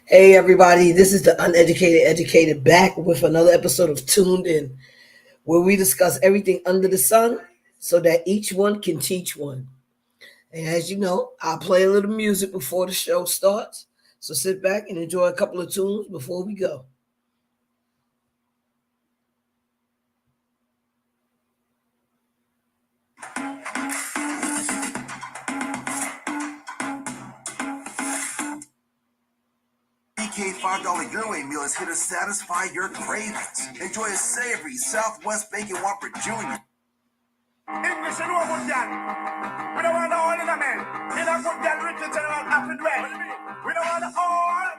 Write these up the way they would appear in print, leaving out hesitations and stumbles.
Hey everybody, this is the Uneducated Educated back with another episode of Tuned In, where we discuss everything under the sun so that each one can teach one. And as you know, I'll play a little music before the show starts. So sit back and enjoy a couple of tunes before we go. BK $5 Your-Way meal is here to satisfy your cravings. Enjoy a savory Southwest Bacon Whopper Jr. English and good girl. We don't want the all in a man. In a good girl, rich and general, happy way. We don't want the all.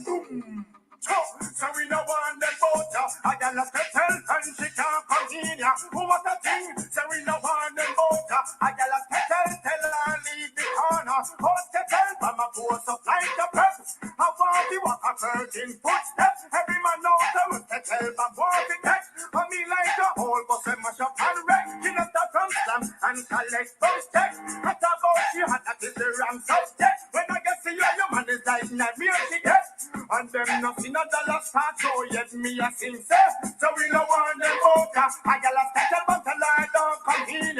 Boom. So we don't want the photo. I got a tell and she can't continue. Who want the thing? So we don't want the photo. I got a tell her leave the corner. Hold the tell from a post up like a press. How far we walk a virgin footsteps. Every man knows the tell from what it takes. For me like a whole bus and mash up and wreck. You know start from slam and collect those checks. Not about you had that is the wrong subject. When I get to you, your man is like not me to get. And them nothing a dollar start so yet me a sing say. So we no want them voter. I got a special but a lie don't come here.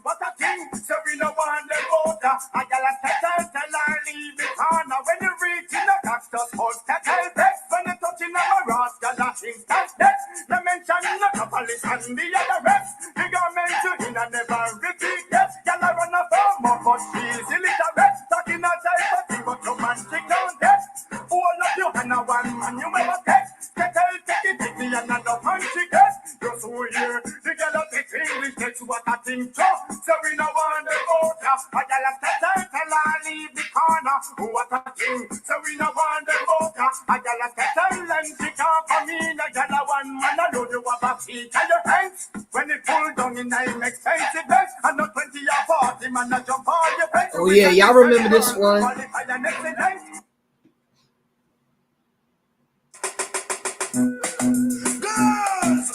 What a thing. So we no want them voter. I got a special tell I leave the corner. When you reach in the cactus hold tell best. When you touching on my rascal that instant death. You mention the police and the other rest. You got mentioned in and never repeat that. Y'all run a firm up but she's illiterate. Talking a type of thing but romantic down death. All of you and a one man you ever text. Take it and another country get. Just who here, the girl of the English text what I think so. So we no want the voter. I got a tell her leave the corner. What a thing. So we no want the voter. I got a tell and she can't come in. I got a one man alone you have a feet and your hands. When it pull down in name expensive beds. And not 20 or 40 man a jump on your face. Oh yeah, y'all remember this one. Girls,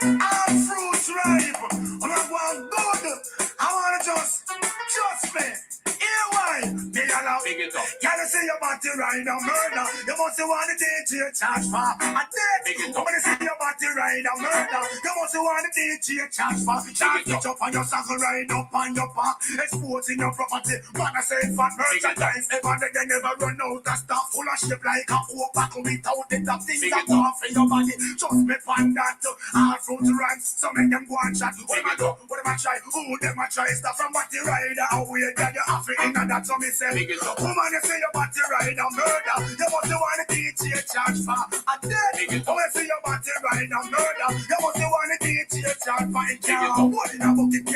all fruits ripe. And I want good. I want to just me. Here why? They allow. Can you see your body right now, murder? You must want the DJ charge for a dead. Come and see your body right now, murder. You must want the DJ charge for. Charge it up on your circle, right up on your back. Exposing your property. Man, I say fat merchandise. They never run out of stuff. Full of shit like a whole buckle without the top things that go off in your body. Just me find that all fruit rhymes. So make them go and chat. What am I do? What am I try? Who them I try? Stuff from body rider. How we get you off it in and that's what me say. Woman, you say your body rider murder. You must want to teach you charge for a dead. When you say your body rider murder. You must want to teach you charge for it. One in a bucket,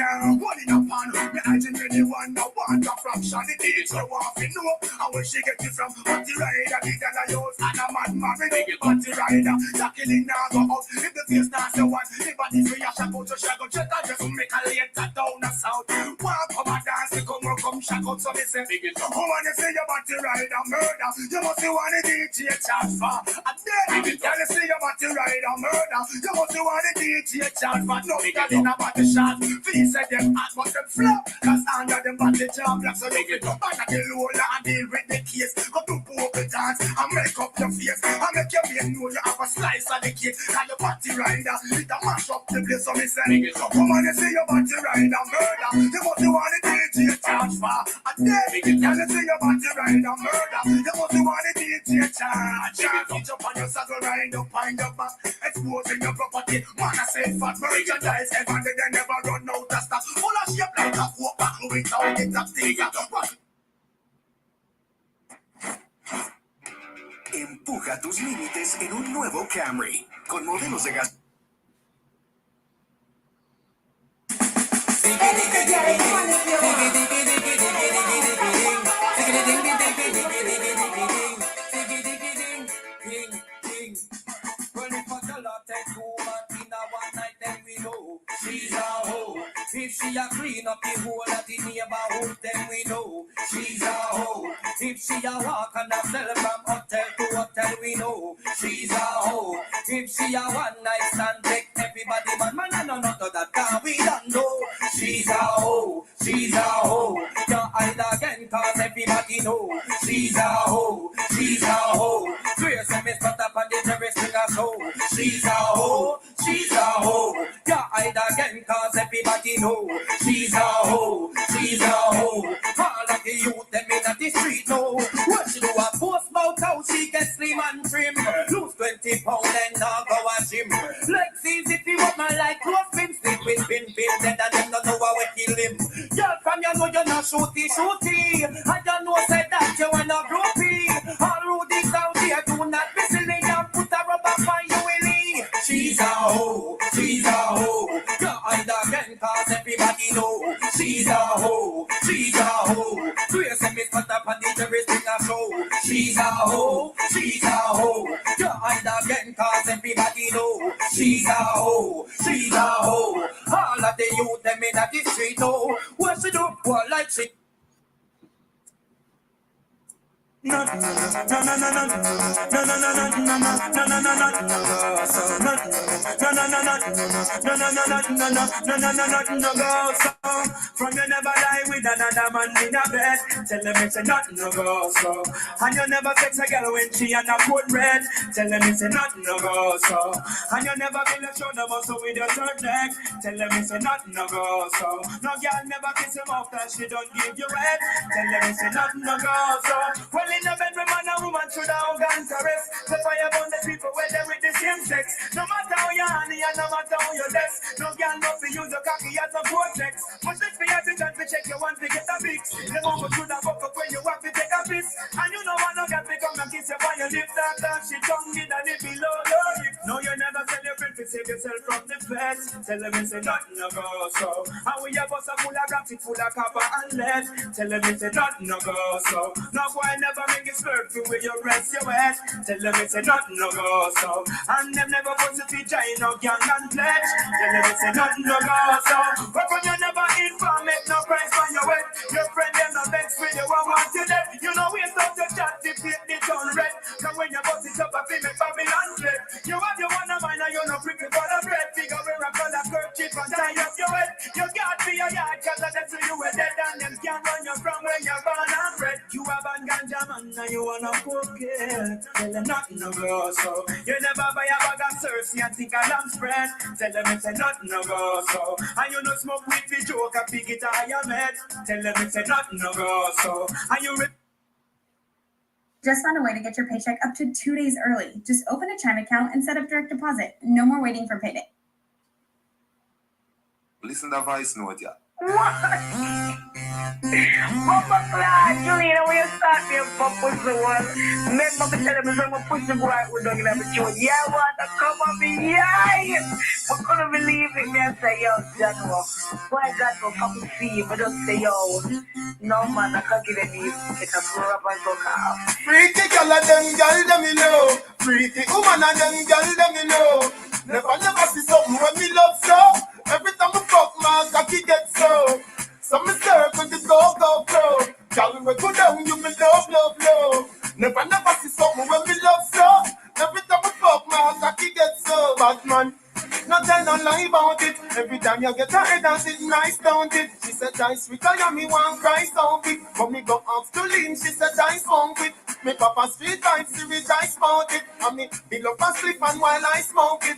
one in a pan. Me hygiene really one, no one a fraction. It is so off you know. And when she get it from body rider, the girl I use and a man married body rider. Jackie now go out. If the face not the one, if body free, I shall go to Chicago. Check out just make a later down the south. Walk come and dance, come shack out. So me say, woman, you say your body rider murder. You must want to DJ charge for a dead. Can you see your body rider murder? You must want to DJ charge for no girl in a body shot. Please say them hot but them flop. Cause under them body job black. So you get up back at the lola and deal with the case. Go to poker dance and make up your face. And make your man know you have a slice of the cake. And your body rider, it a mash up the place. So me say, woman, you see your body rider murder. You must want to DJ charge for a dead. Can you see your body rider murder? You must want to DJ charge. Reach up on your saddle, ride up on your back. Exposing your property. Man, I say fat merchandise. Ever they never run out of stuff. Full of shape like a four back without it up things. Empuja tus límites en un nuevo Camry. Con modelos de gas. If she a clean up the whole of the neighborhood, then we know she's a hoe. If she a walk and a sell from hotel to hotel, we know she's a hoe. If she a one night stand, take everybody man, I know not that we don't know. She's a hoe, she's a hoe. Your eye everybody know she's a hoe, she's a hoe. Grace and Miss Put up on the terrace in a show. She's a hoe, she's a hoe. Yeah, hide again cause everybody know she's a hoe, she's a hoe. All of the youth them in the street know what she do a post about how she gets slim and trim. Lose 20 pounds and now go a gym. Let's see if you want my like close pin stick with pin dead and them don't know how we kill him. Girl from you know you're not shooty. I don't know say that you wanna groupie. All Rudy's out here do not be silly and put a rubber on you willy. She's a hoe, she's a hoe. You hide again cause everybody know she's a hoe, she's a hoe. Grace and Miss Put up on the terrace in a show. She's a hoe, she's a hoe. You hide again cause everybody know she's a hoe, she's a hoe. All of the youth them in the street know what she do, what like she. No, no, no, no, no, no, no, no, no, no, no, no, from you never lie with another man in a bed. Tell them it's a nothing no go so. And you never sex a girl when she and a cold red. Tell them it's a nothing no go so. And you never feel a shoulder muscle with your third leg. Tell them it's a nothing no go so. No girl never kiss him off that she don't give you head. Tell them it's a nothing no go so. Well in the bedroom man and woman should have organs to rest. The fire burn the people where they with the same sex. No matter how you honey and no matter how you dress. No girl must be use a cocky as a vortex. But let's be at the chance to check your one to get a fix. The move to the buck up when you want to take a piss. And you know one no girl become and kiss you on your lips. That she tongue in and it below your hip. No you never celebrate to save yourself from the feds. Tell them it's a nothing no go so. And we have us a full of graphic, full of copper and lead. Tell them it's a nothing no go so. No boy never make it slurp to where you rest your head. Tell them it's a nothing no go so. And them never put the feature in no gang and pledge. Tell them it's a nothing no go so. But when you never inform, make no price on your head. Your friend them no vex with you and want you dead. You know waste up your chat to paint the town red. Cause when you bust it up a film make Babylon flip. You have your one of mine and you no prickle for the bread. Figure where a color kerchief and tie up your head. You can't be your yard cause that's who you were dead. And them can't run you from where you're born and bred. You have a ganja man and you wanna cook it. Tell them nothing no go so. You never buy a bag of Cersei and think a lamb spread. Tell them it's a nothing no go so. And you no smoke with the joke a big it on your head. Tell them it's a nothing no go so. And you Just found a way to get your paycheck up to 2 days early. Just open a Chime account and set up direct deposit. No more waiting for payday. Listen to the voice note, yeah. Papa Clark, Juliana, when you start me up for push the one, remember me tell them I'm going to push the boy with dog in the show. Yeah, want to come on me, yeah. I couldn't believe it, man. Say, yo, January, why God will come and see you, but don't say, yo, no, man, I can't get any, they can throw up and go off. Pretty girl and them girl them you know. Pretty woman and them girl them you know. Never see something when me love so. Every time I fuck my cocky get so. So me serve with the go flow. Girl we go down you me love. Never see something when me love so. Every time I fuck my cocky get so. Bad man. Not tell no lie about it. Every time you get her head dance it nice, don't it? She said dice we call me one cry sound it. But me go ask to lean, she said dice funk it. Me papa street vibes, she with dice mount it. And me bill up and sleep and while I smoke it.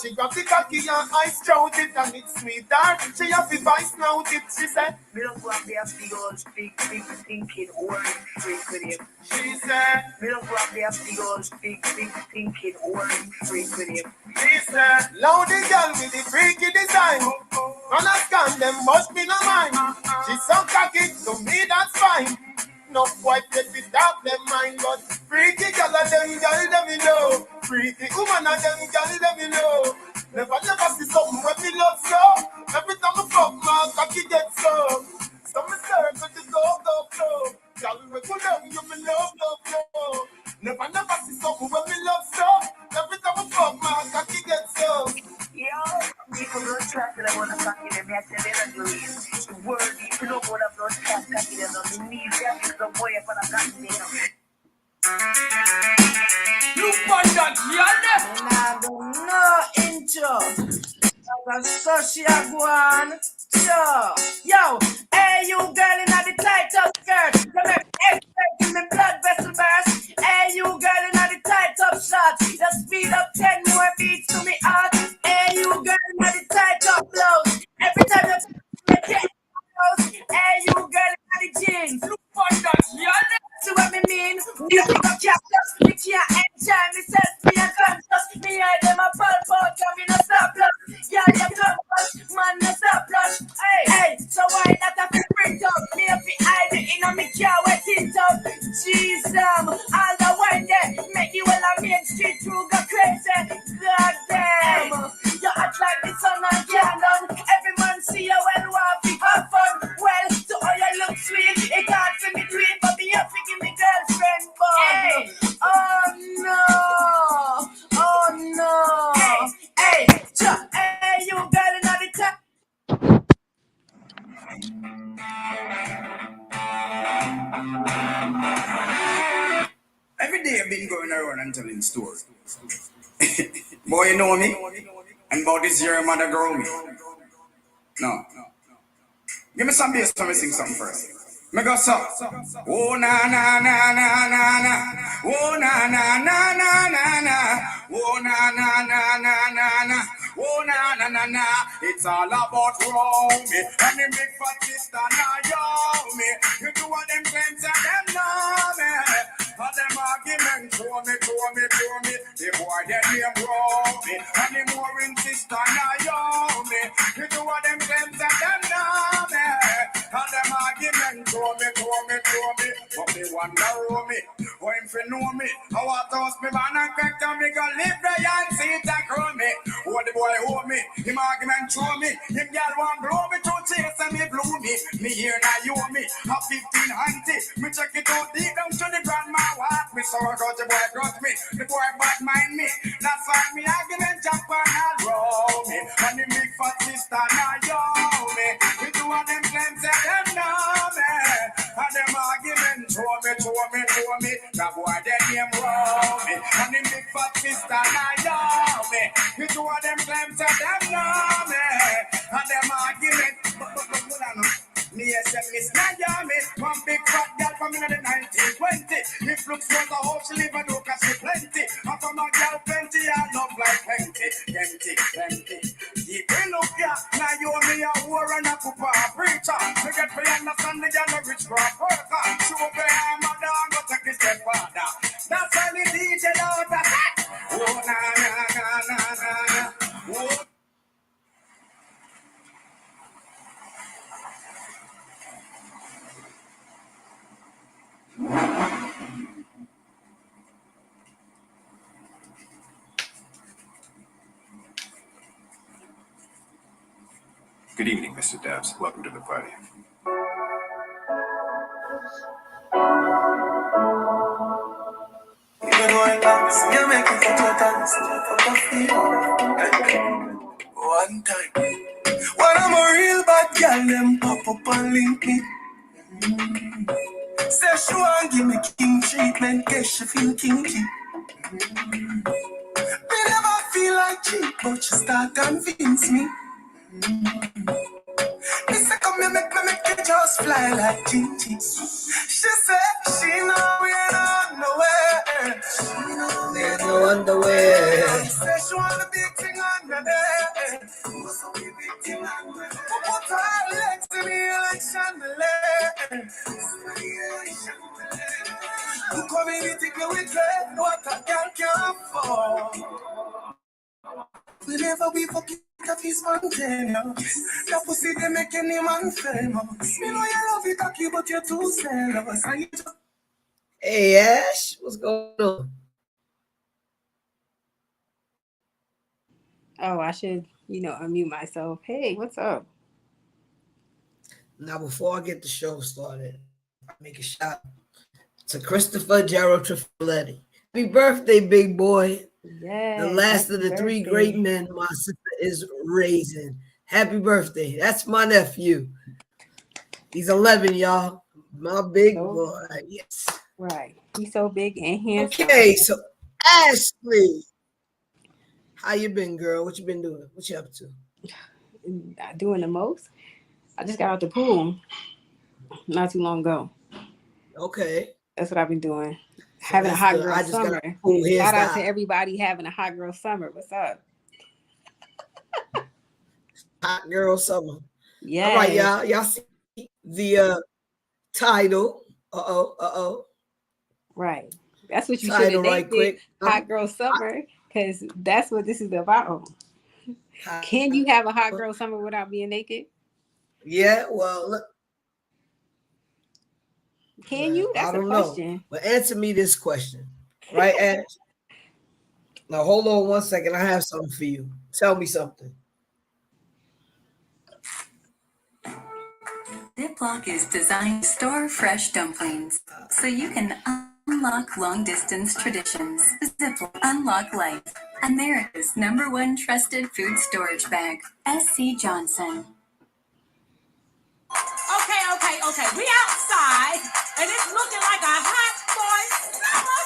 She got the cocky and I strout it. And it's sweet dark, she have the vice snout it. She said, Me don't go up there big old big thinking orange freak with him. she said, Me don't go up there big old big thinking orange freak with him. she said, lousy girl with the freaky design. Understand them must be no mind. She so cocky, to me that's fine. No boy get it up them mind, but freaky girl and them girl them you know. Freaky woman and them girl them you know. Never see something when me love so. Every time I fuck my cocky get so. So me serve with the go flow. Girl we go down you me love. Never see something when me love so. Every time I fuck my cocky get so. Yo, people don't trust that I want to talk to them. I tell them that the word, if you don't want to blood chat, talking to them, you need them because the boy for the gun there. look on that, y'all. Nah, no intro. Like a social one. Sure. Yo, hey, you girl in the tight skirt. You make Me a pick a cactus, me can't enjoy myself, me a conscious. Me hear them a pulp out, and me no stop plus. Girl, you come plus, man no stop plus. Hey, so why not a fi print up? Me a fi hide it in a me car wet it up. Jesus, all the wine there, make you well a Main Street crew go crazy. God damn, you act like the sun and cannon. Every man see you well, want fi have fun. Well, to all you look sweet, it hard for me to eat, but me have to give me girlfriend bun. Oh no, oh no. Hey, you girl in the top. Every day I've been going around and telling stories. Boy, you know me? And about this year, mother grow me. No. Give me some bass so me sing something first. Me go so. Oh na na na na na na. Oh na na na na na na. Oh na na na na na na. Oh na na na na. It's all about me. And the big fat sister now yo me. You do what them claims and them know me. And them argument throw me. The boy that name grow me. And the more insist on now yo me. You do what them claims and them know me. And them argument throw me. But me wonder who me. Who him fi know me. How I toss me man and crack to me. Go live the and see it and grow me. Who the boy hold me. Him argument throw me. Him girl want blow me to chase and me blow me. Me here now you me. A 15 auntie. Me check it out deep down to the grandma walk me. So I got the boy got me. The boy bad mind me. That's why me argument jump and all roll me. And the big fat sister now yo me. We do all them claims and them know me. And them argument throw me. That boy that name roll me. And the big fat sister now yo me. We do all them claims and them know me. And them argument. Me yes, Miss Miami, one big fat girl from in the 1920. If looks was a hope she live and look as she plenty. And from a girl plenty, I love like plenty. Deep in look ya, now you me a war and a cooper a preacher. Me get for understand the girl a rich crop worker. She will be her mother and go take his stepfather. That's why me DJ out the hat. Oh na na na na na. Oh. Good evening, Mr. Dabbs. Welcome to the party. Even though I dance, you make it for two dance. One time, when I'm a real bad girl, them pop up and link me. Say she want give me king treatment, guess she feel kinky. Me never feel like cheap, but she start convince me. Me say come here, make it just fly like Gigi. She said she know we ain't nowhere. She know we ain't No underwear. She said she want a big thing under there. So we big thing under there. Put her legs in the like chandelier. Who community go with red, what a girl can afford. Whenever we fuck it up, he's spontaneous. That pussy, they make any man famous. Me know you love it, cocky, but you're too zealous. And you just... Hey Ash, what's going on? Oh, I should, unmute myself. Hey, what's up? Now, before I get the show started, I make a shout to Christopher Gerald Trifletti. Happy birthday, big boy. Yeah. The last of the three great men my sister is raising. Happy birthday. That's my nephew. He's 11, y'all. My big boy. Yes. Right. He's so big and handsome. Okay, so Ashley, how you been, girl? What you been doing? What you up to? Not doing the most. I just got out the pool not too long ago. Okay. That's what I've been doing. So having a hot girl I just summer. got a pool Shout out to everybody having a hot girl summer. What's up? Hot girl summer. Yeah. All right, y'all. Y'all see the title. Uh-oh. Right. That's what you should have Title right named it, quick. Hot Girl Summer, because that's what this is about. Can you have a hot girl summer without being naked? Yeah, well, look, Can you? I That's a don't know. question. But answer me this question, right, Ash? Now hold on 1 second. I have something for you. Tell me something. Ziploc is designed to store fresh dumplings, so you can unlock long-distance traditions. Ziploc, unlock life. America's #1 trusted food storage bag. SC Johnson. Okay. We outside, and it's looking like a hot boy summer.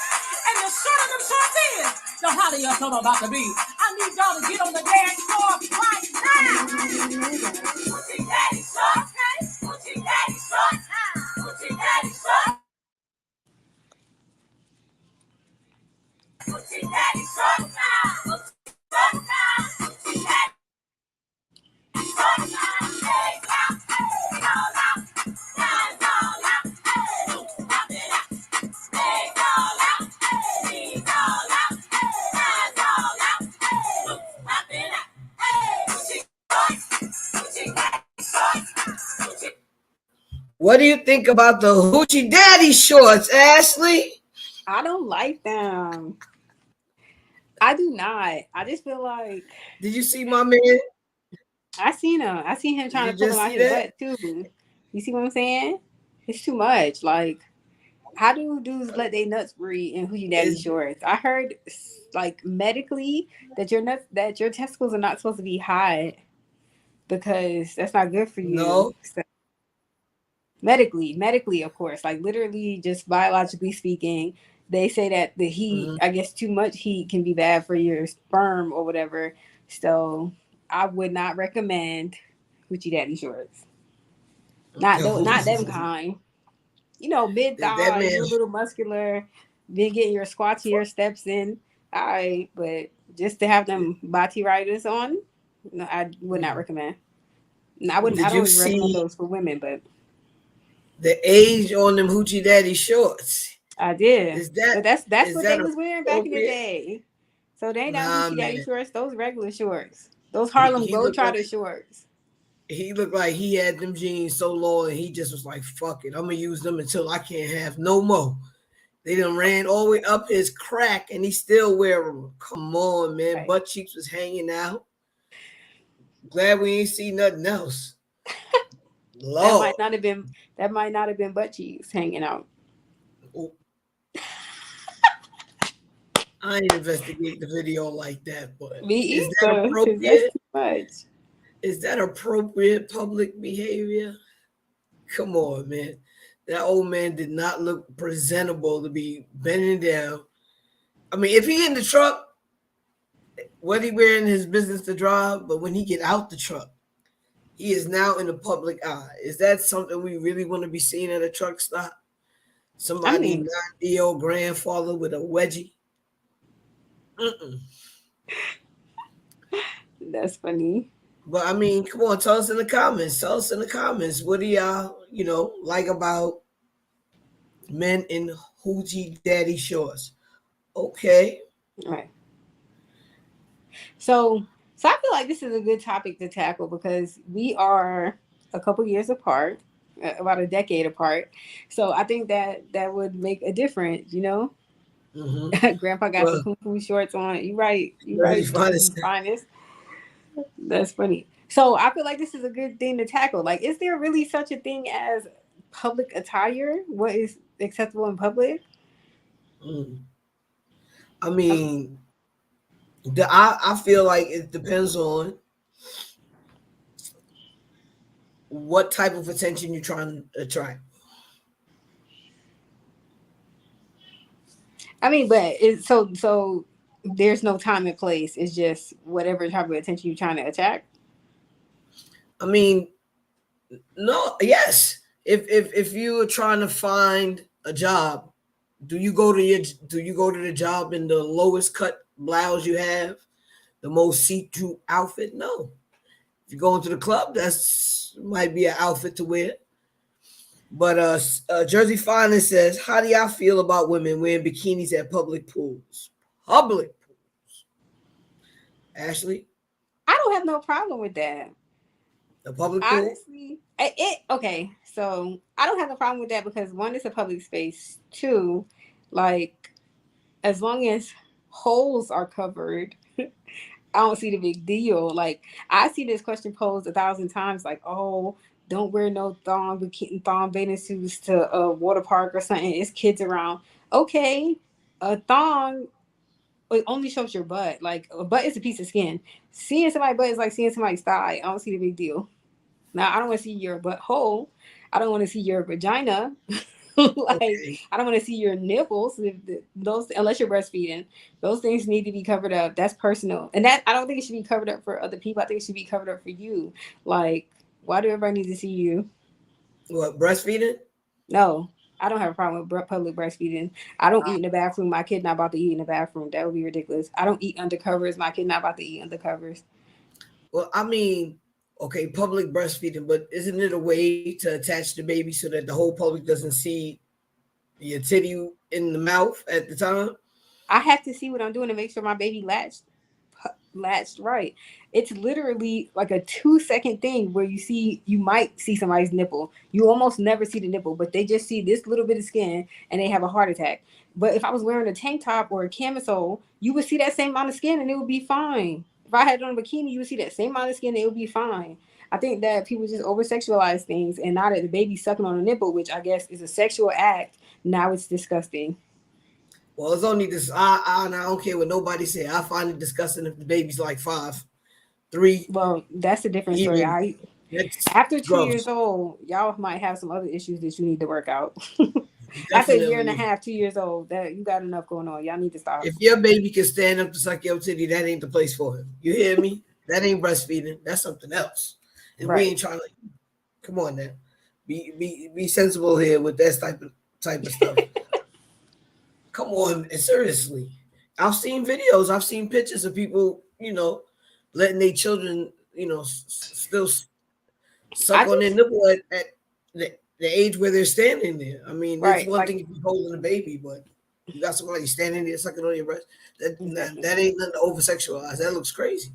And the shorter them shorts is, the hotter your summer about to be. I need y'all to get on the dance floor right now. Gucci Daddy shorts, okay? Gucci Daddy shorts, Gucci Daddy shorts. Gucci Daddy shorts, Gucci Daddy shorts, hey, all out. What do you think about the Hoochie Daddy shorts, Ashley? I don't like them. I do not. I just feel like. Did you see my man? I seen him. I seen him trying to pull him out his butt too. You see what I'm saying? It's too much. Like, how do dudes let their nuts breathe in Hoochie Daddy shorts? I heard, like, medically that your testicles are not supposed to be hot because that's not good for you. No. So, medically, of course, like literally, just biologically speaking, they say that the heat, I guess, too much heat can be bad for your sperm or whatever. So I would not recommend Hoochie Daddy shorts. Not them kind. You know, mid thigh, you're a little muscular, then getting your squatchier steps in. All right, but just to have them body riders on, no, I would not recommend. No, I wouldn't. I don't even recommend those for women, but the age on them Hoochie Daddy shorts. I did. Is that, but that's what they was wearing back in the day. So they ain't not Hoochie Daddy shorts. Those regular shorts. Those Harlem Globetrotter shorts. He looked like he had them jeans so low, and he just was like, "Fuck it, I'm gonna use them until I can't have no more." They done ran all the way up his crack, and he still wear them. Come on, man. Right. Butt cheeks was hanging out. Glad we ain't see nothing else. That might not have been butt cheeks hanging out. I ain't investigate the video like that, but me either. Is that appropriate? That's too much. Is that appropriate public behavior? Come on, man. That old man did not look presentable to be bending down. I mean, if he in the truck, what he wearing his business to drive, but when he get out the truck, he is now in the public eye. Is that something we really want to be seeing at a truck stop? Somebody 90-year-old grandfather with a wedgie? That's funny. But I mean, come on, tell us in the comments. What do y'all, like about men in Hoochie Daddy shorts? Okay. All right. So I feel like this is a good topic to tackle because we are a couple years apart, about a decade apart. So I think that would make a difference, Mm-hmm. Grandpa got the poo-poo shorts on. You right. Finest. That's funny. So I feel like this is a good thing to tackle. Like, is there really such a thing as public attire? What is acceptable in public? I mean, I feel like it depends on what type of attention you're trying to attract. I mean, but so there's no time and place. It's just whatever type of attention you're trying to attract. I mean, no, yes. If you are trying to find a job, do you go to the job in the lowest cut blouse you have, the most see-through outfit? No. If you go into the club, that's might be an outfit to wear. But Jersey Finest says, how do y'all feel about women wearing bikinis at public pools? Public pools. Ashley, I don't have no problem with that. the public pool. Honestly, okay. So I don't have a problem with that because one, it's a public space. Two, like as long as holes are covered, I don't see the big deal. Like I see this question posed 1,000 times, like, oh, don't wear no thong bathing suits to a water park or something. It's kids around. Okay, a thong it only shows your butt. Like a butt is a piece of skin. Seeing somebody's butt is like seeing somebody's thigh. I don't see the big deal. Now I don't want to see your butthole. I don't want to see your vagina. Like Okay. I don't want to see your nipples. Those unless you're breastfeeding, those things need to be covered up. That's personal, and that I don't think it should be covered up for other people. I think it should be covered up for you. Like, why do everybody need to see you? What, breastfeeding? No, I don't have a problem with public breastfeeding. I don't eat in the bathroom. My kid not about to eat in the bathroom. That would be ridiculous. I don't eat under covers. My kid not about to eat under covers. Well, I mean, okay, public breastfeeding, but isn't it a way to attach the baby so that the whole public doesn't see your titty in the mouth at the time? I have to see what I'm doing to make sure my baby latched right. It's literally like a 2-second thing where you might see somebody's nipple. You almost never see the nipple, but they just see this little bit of skin and they have a heart attack. But if I was wearing a tank top or a camisole, you would see that same amount of skin and it would be fine. If I had on a bikini, you would see that same amount of skin and it would be fine. I think that people just over sexualize things, and now that the baby's sucking on a nipple, which I guess is a sexual act, now it's disgusting. Well, it's only this. I don't care what nobody say. I find it disgusting if the baby's like 5, 3. Well, that's a different story. After 2 years old, y'all might have some other issues that you need to work out. After a year and a half, 2 years old, that you got enough going on. Y'all need to stop. If your baby can stand up to suck your titty, that ain't the place for him. You hear me? That ain't breastfeeding. That's something else. And we ain't trying to. Come on now, be sensible here with that type of stuff. Come on, and seriously, I've seen videos, I've seen pictures of people, letting their children, still suck on their nipple at the age where they're standing there. I mean, it's one thing if you're holding a baby, but you got somebody standing there sucking on your breast. That ain't nothing to over sexualize. That looks crazy.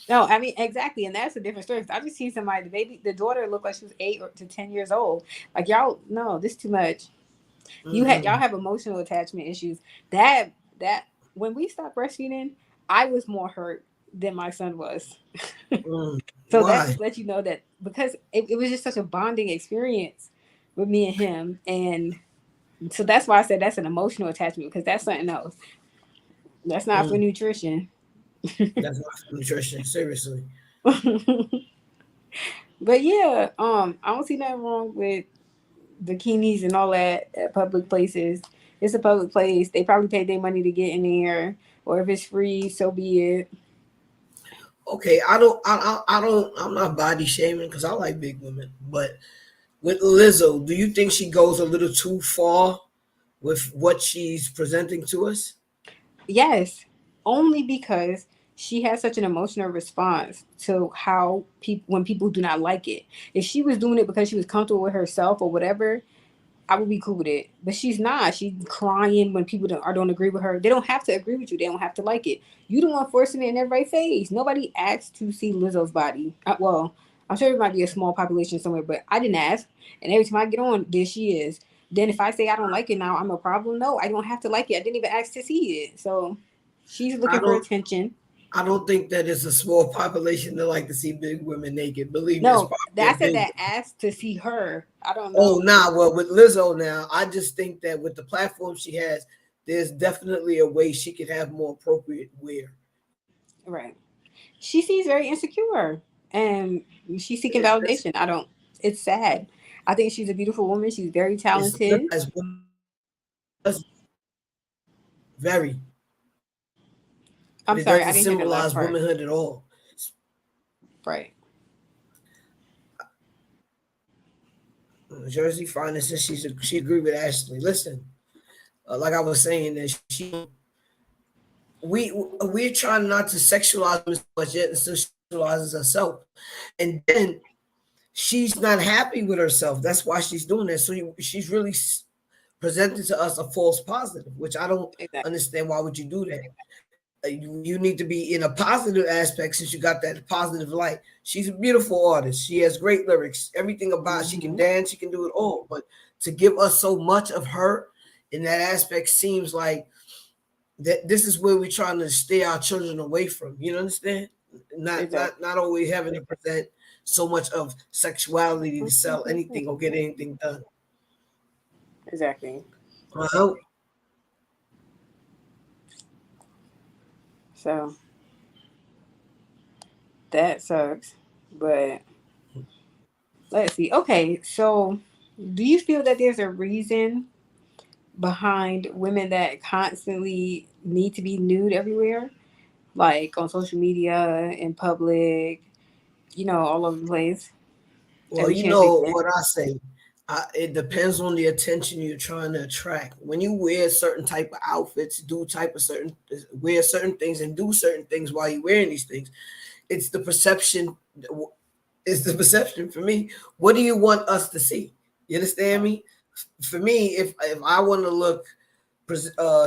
No, I mean, exactly. And that's a different story. I just seen somebody, the daughter looked like she was 8 to 10 years old. Like, y'all, no, this is too much. Y'all have emotional attachment issues. That when we stopped breastfeeding, I was more hurt than my son was. So that just lets you know that because it was just such a bonding experience with me and him. And so that's why I said that's an emotional attachment, because that's something else. That's not for nutrition. That's not for nutrition, seriously. But yeah, I don't see nothing wrong with bikinis and all that at public places. It's a public place. They probably paid their money to get in there, or if it's free, so be it. Okay, I'm not body shaming because I like big women, but with Lizzo, do you think she goes a little too far with what she's presenting to us? Yes, only because she has such an emotional response to how when people do not like it. If she was doing it because she was comfortable with herself or whatever, I would be cool with it. But she's not. She's crying when people don't agree with her. They don't have to agree with you. They don't have to like it. You the one forcing it in everybody's face. Nobody asked to see Lizzo's body. Well, I'm sure there might be a small population somewhere, but I didn't ask. And every time I get on, there she is. Then if I say I don't like it now, I'm a problem. No, I don't have to like it. I didn't even ask to see it. So she's looking for attention. I don't think that it's a small population that like to see big women naked. Believe me. No, I said that asked to see her. I don't know. Oh, well, with Lizzo now, I just think that with the platform she has, there's definitely a way she could have more appropriate wear. Right. She seems very insecure and she's seeking validation. It's sad. I think she's a beautiful woman. She's very talented. Very. I'm sorry, I didn't symbolize womanhood at all. Right. Jersey Finest says she agreed with Ashley. Listen, like I was saying, that we're trying not to sexualize as much yet, and still sexualizes herself. And then she's not happy with herself. That's why she's doing that. So she's really presenting to us a false positive, which I don't understand. Why would you do that? You need to be in a positive aspect since you got that positive light. She's a beautiful artist. She has great lyrics. Everything about she can dance, she can do it all. But to give us so much of her in that aspect seems like that this is where we're trying to stay our children away from. You understand? Not always having to present so much of sexuality to sell anything or get anything done. Exactly. Well, so that sucks. But let's see. Okay, so do you feel that there's a reason behind women that constantly need to be nude everywhere? Like on social media, in public, all over the place. Well, you know what I say. It depends on the attention you're trying to attract. When you wear certain type of outfits, wear certain things and do certain things while you're wearing these things, it's the perception. It's the perception for me. What do you want us to see? You understand me? For me, if I want to look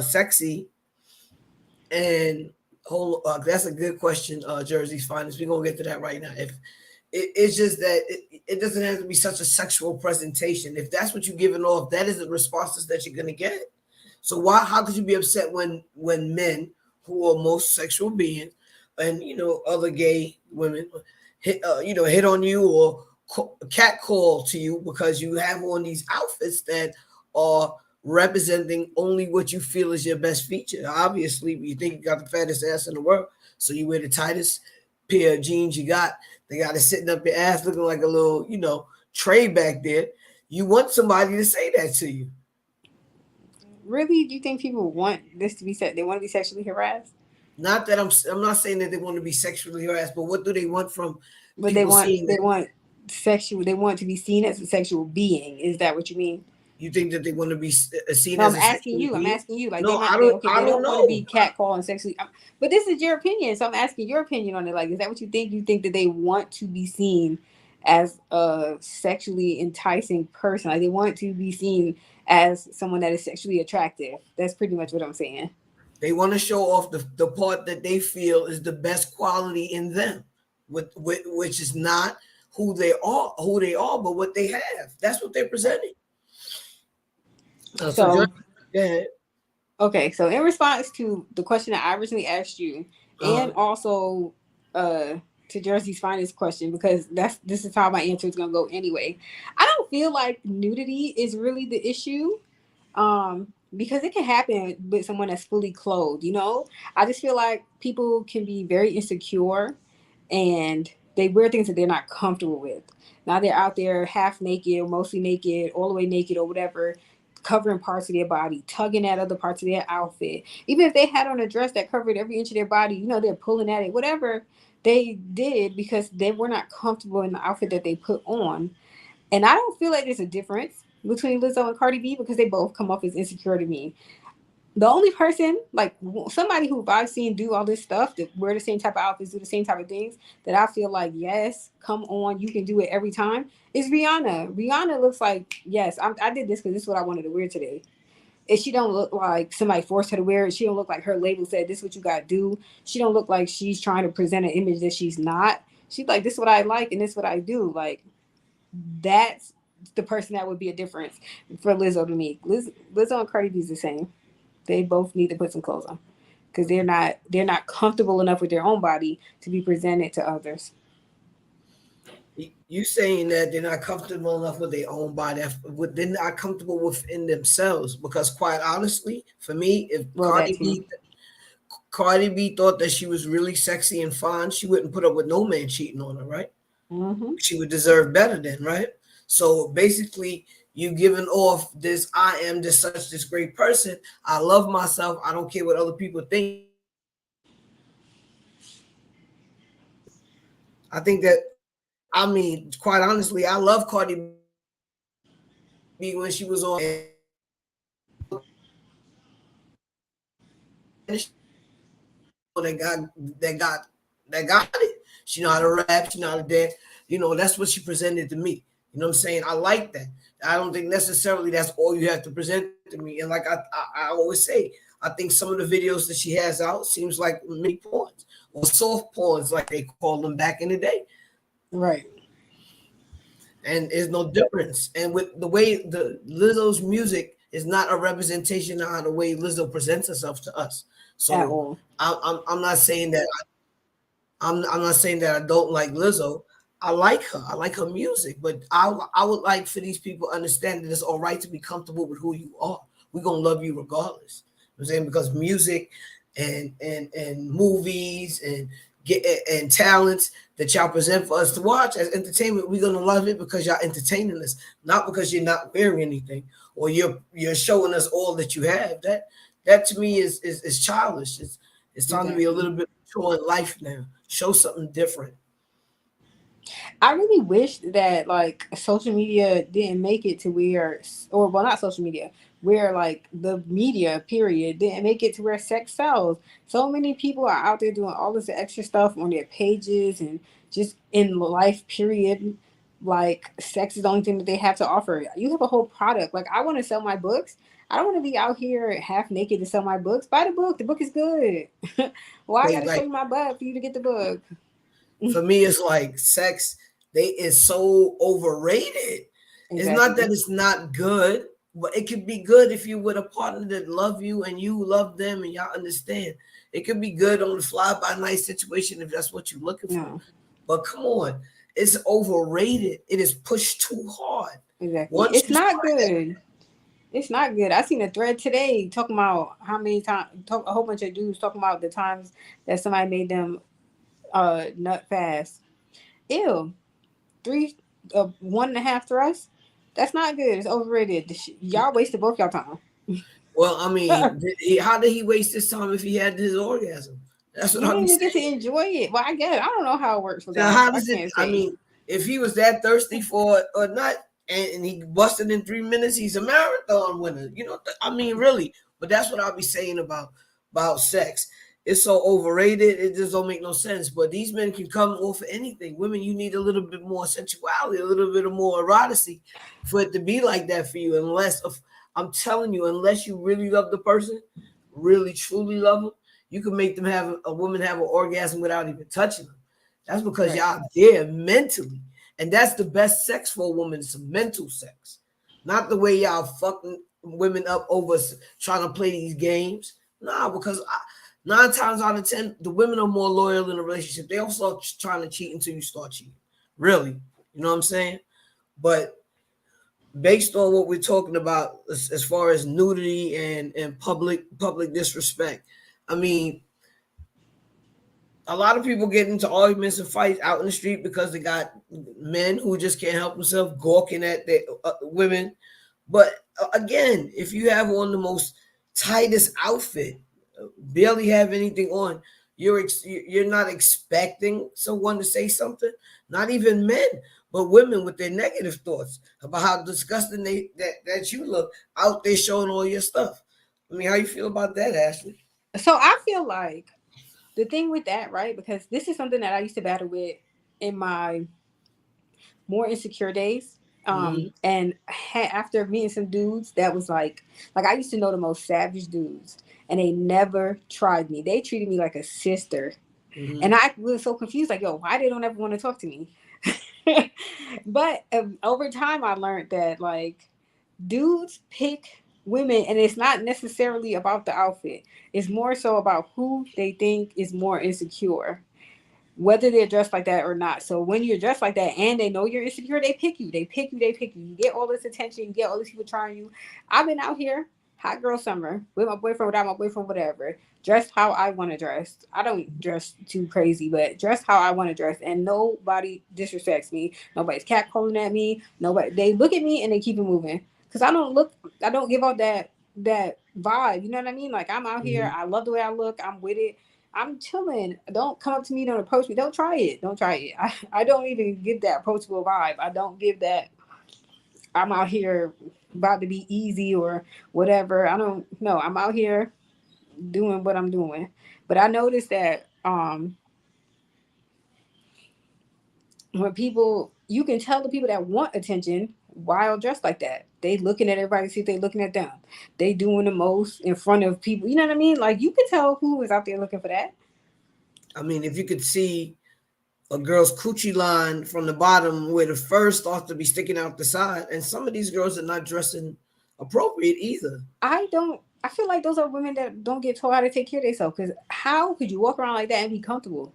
sexy, and that's a good question, Jersey's Finest. We're gonna get to that right now. If it's just that it doesn't have to be such a sexual presentation. If that's what you're giving off, that is the responses that you're gonna get. So how could you be upset when men who are most sexual beings and other gay women hit on you or catcall to you because you have on these outfits that are representing only what you feel is your best feature? Obviously, you think you got the fattest ass in the world, so you wear the tightest pair of jeans you got. They got it sitting up your ass looking like a little, tray back there. You want somebody to say that to you. Really? Do you think people want this to be said? They want to be sexually harassed? Not that I'm not saying that they want to be sexually harassed, but what do they want from? But they want sexual. They want to be seen as a sexual being. Is that what you mean? You think that they want to be seen as a asking you. I'm asking you. Like, no, I don't want to be catcalled and sexually. But this is your opinion, so I'm asking your opinion on it. Like, is that what you think? You think that they want to be seen as a sexually enticing person? Like, they want to be seen as someone that is sexually attractive. That's pretty much what I'm saying. They want to show off the part that they feel is the best quality in them, which is not who they are, but what they have. That's what they're presenting. So in response to the question that I originally asked you, and also to Jersey's Finest question, because this is how my answer is gonna go anyway. I don't feel like nudity is really the issue, because it can happen with someone that's fully clothed. I just feel like people can be very insecure, and they wear things that they're not comfortable with. Now they're out there half naked, or mostly naked, all the way naked, or whatever, covering parts of their body, tugging at other parts of their outfit. Even if they had on a dress that covered every inch of their body, they're pulling at it, whatever they did, because they were not comfortable in the outfit that they put on. And I don't feel like there's a difference between Lizzo and Cardi B, because they both come off as insecure to me. The only person, like somebody who I've seen do all this stuff, that wear the same type of outfits, do the same type of things, that I feel like, yes, come on, you can do it every time, is Rihanna. Rihanna looks like, yes, I did this because this is what I wanted to wear today. And she don't look like somebody forced her to wear it. She don't look like her label said, this is what you got to do. She don't look like she's trying to present an image that she's not. She's like, this is what I like and this is what I do. Like, that's the person that would be a difference for Lizzo to me. Lizzo and Cardi B is the same. They both need to put some clothes on, because they're not comfortable enough with their own body to be presented to others. You saying that they're not comfortable enough with their own body, they're not comfortable within themselves. Because quite honestly, for me, if Cardi B thought that she was really sexy and fine, she wouldn't put up with no man cheating on her, right? Mm-hmm. She would deserve better then, right? So basically, you giving off this, I am this great person. I love myself. I don't care what other people think. I think that, quite honestly, I love Cardi B when she was on that got it. She know how to rap. She know how to dance. You know, that's what she presented to me. You know what I'm saying? I like that. I don't think necessarily that's all you have to present to me. And like I always say, I think some of the videos that she has out seems like mini porns or soft porns, like they called them back in the day. Right. And there's no difference. And with the way the Lizzo's music is not a representation of the way Lizzo presents herself to us. At So all. I'm not saying that I'm not saying that I don't like Lizzo. I like her. I like her music, but I would like for these people to understand that it's all right to be comfortable with who you are. We're gonna love you regardless. You know what I'm saying, because music and movies and talents that y'all present for us to watch as entertainment, we're gonna love it because y'all entertaining us, not because you're not wearing anything or you're showing us all that you have. That to me is childish. It's time to be a little bit mature in life now. Show something different. I really wish that like social media didn't make it to where, or well, not social media, where like the media period didn't make it to where sex sells. So many people are out there doing all this extra stuff on their pages and just in life period. Like sex is the only thing that they have to offer. You have a whole product. Like I want to sell my books. I don't want to be out here half naked to sell my books. Buy the book. The book is good. Why I gotta show you my butt for you to get the book? For me, it's like sex. They is so overrated. Exactly. It's not that it's not good, but it could be good if you with a partner that love you and you love them and y'all understand. It could be good on the fly by night situation if that's what you're looking for. No. But come on, it's overrated. It is pushed too hard. Exactly. It's not good. It's not good. I seen a thread today talking about how many times, a whole bunch of dudes talking about the times that somebody made them nut fast. Ew. 1.5 thrusts. That's not good. It's overrated. Y'all wasted both y'all time. Well, I mean, how did he waste his time if he had his orgasm? That's what I'm saying. Get to enjoy it. Well, I guess I don't know how it works for guys. How does it? I mean, if he was that thirsty for a nut and he busted in 3 minutes, he's a marathon winner. You know, I mean, really. But that's what I'll be saying about sex. It's so overrated. It just don't make no sense. But these men can come off of anything. Women, you need a little bit more sensuality, a little bit of more eroticy for it to be like that for you. I'm telling you, unless you really love the person, really truly love them, you can make them have a woman have an orgasm without even touching them. That's because y'all there mentally. And that's the best sex for a woman. It's mental sex. Not the way y'all fucking women up over trying to play these games. Nah, because 9 times out of 10, the women are more loyal in a relationship. They also trying to cheat until you start cheating. Really. You know what I'm saying? But based on what we're talking about as far as nudity and public disrespect, I mean, a lot of people get into arguments and fights out in the street because they got men who just can't help themselves gawking at their women. But again, if you have on the most tightest outfit, barely have anything on, you're not expecting someone to say something. Not even men, but women with their negative thoughts about how disgusting that you look out there showing all your stuff. I mean, how you feel about that, Ashley? So I feel like the thing with that, right? Because this is something that I used to battle with in my more insecure days. And after meeting some dudes that was like I used to know the most savage dudes, and they never tried me. They treated me like a sister. And I was so confused, like, yo, why they don't ever want to talk to me? But over time, I learned that like dudes pick women, and it's not necessarily about the outfit. It's more so about who they think is more insecure, whether they're dressed like that or not. So when you're dressed like that and they know you're insecure, they pick you. You get all this attention. You get all these people trying you. I've been out here, hot girl summer, with my boyfriend, without my boyfriend, whatever, dressed how I want to dress. I don't dress too crazy, but dress how I want to dress. And nobody disrespects me. Nobody's catcalling at me. They look at me and they keep it moving. Because I don't give out that vibe. You know what I mean? Like, I'm out here. I love the way I look. I'm with it. I'm chilling. Don't come up to me. Don't approach me. Don't try it. I don't even give that approachable vibe. I don't give that I'm out here about to be easy or whatever. I don't know. I'm out here doing what I'm doing. But I noticed that when people, you can tell the people that want attention while dressed like that. They looking at everybody to see if they looking at them. They doing the most in front of people. You know what I mean? Like, you can tell who is out there looking for that. I mean, if you could see a girl's coochie line from the bottom where the fur starts to be sticking out the side, and some of these girls are not dressing appropriate either. I feel like those are women that don't get taught how to take care of themselves. Because how could you walk around like that and be comfortable?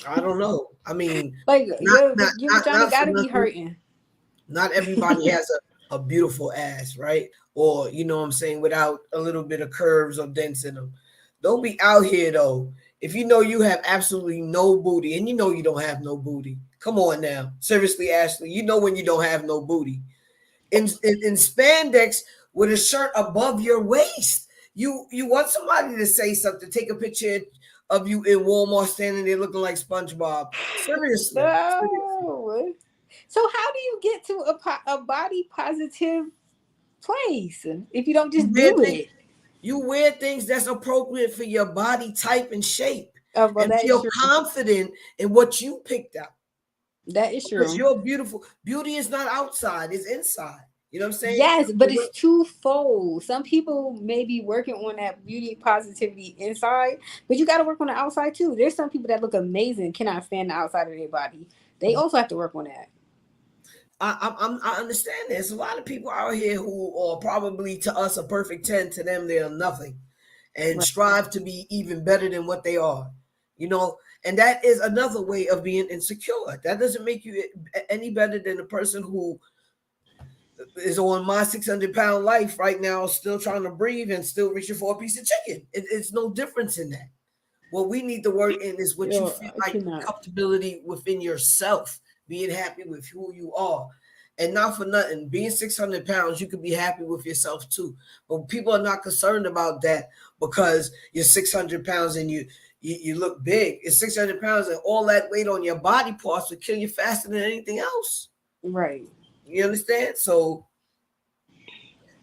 I don't know. I mean, like your not vagina gotta for be nothing. hurting. Not everybody has a beautiful ass, right? Or, you know what I'm saying, without a little bit of curves or dents in them. Don't be out here, though. If you know you have absolutely no booty, and you know you don't have no booty, come on now. Seriously, Ashley, you know when you don't have no booty. In spandex with a shirt above your waist. You want somebody to say something, take a picture of you in Walmart standing there looking like SpongeBob. Seriously. No. So how do you get to a body positive place if you don't just do it? You wear things that's appropriate for your body type and shape, well, and feel confident in what you picked out. That is true. Because you're beautiful. Beauty is not outside; it's inside. You know what I'm saying? Yes, but it's twofold. Some people may be working on that beauty positivity inside, but you got to work on the outside too. There's some people that look amazing, cannot stand the outside of their body. They also have to work on that. I understand. There's a lot of people out here who are probably to us a perfect 10. To them, they are nothing, and strive to be even better than what they are. You know, and that is another way of being insecure. That doesn't make you any better than the person who is on my 600-pound life right now, still trying to breathe and still reaching for a piece of chicken. It's no difference in that. What we need to work in is what you feel like comfortability within yourself, being happy with who you are. And not for nothing, being 600 pounds, you could be happy with yourself too. But people are not concerned about that because you're 600 pounds and you look big. It's 600 pounds and all that weight on your body parts will kill you faster than anything else. Right. You understand? So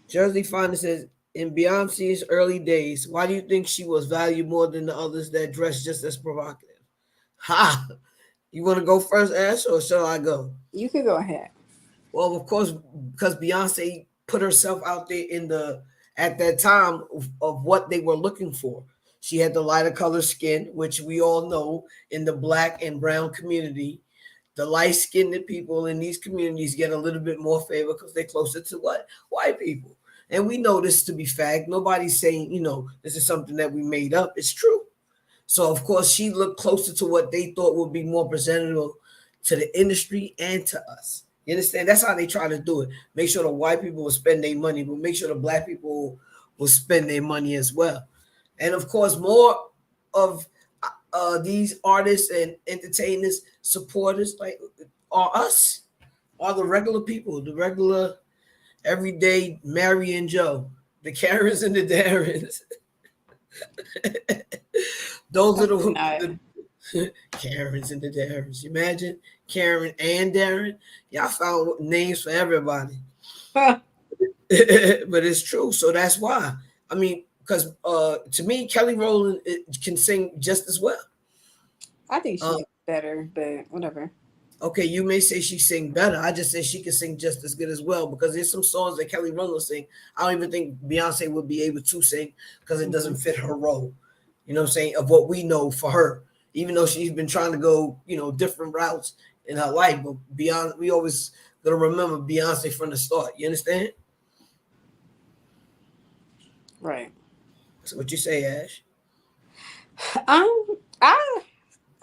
Jersey Fonda says, in Beyonce's early days, why do you think she was valued more than the others that dressed just as provocative? Ha! You want to go first, Ash, or shall I go? You can go ahead. Well, of course, because Beyonce put herself out there at that time of what they were looking for. She had the lighter color skin, which we all know in the Black and brown community. The light-skinned people in these communities get a little bit more favor because they're closer to what? White people. And we know this to be fact. Nobody's saying, this is something that we made up. It's true. So, of course, she looked closer to what they thought would be more presentable to the industry and to us. You understand? That's how they try to do it. Make sure the white people will spend their money, but make sure the Black people will spend their money as well. And, of course, more of these artists and entertainers, supporters, like are us, are the regular people, the regular, everyday Mary and Joe, the Karens and the Darrens. Those are the Karens and the Darrens. You imagine Karen and Darren? Y'all found names for everybody. But it's true. So that's why. I mean, because to me, Kelly Rowland can sing just as well. I think she's better, but whatever. Okay, you may say she sing better. I just say she can sing just as good as well because there's some songs that Kelly Rowland sing. I don't even think Beyonce would be able to sing because it doesn't fit her role. You know what I'm saying? Of what we know for her, even though she's been trying to go, different routes in her life. But Beyonce, we always gonna remember Beyonce from the start. You understand? Right. So what you say, Ash?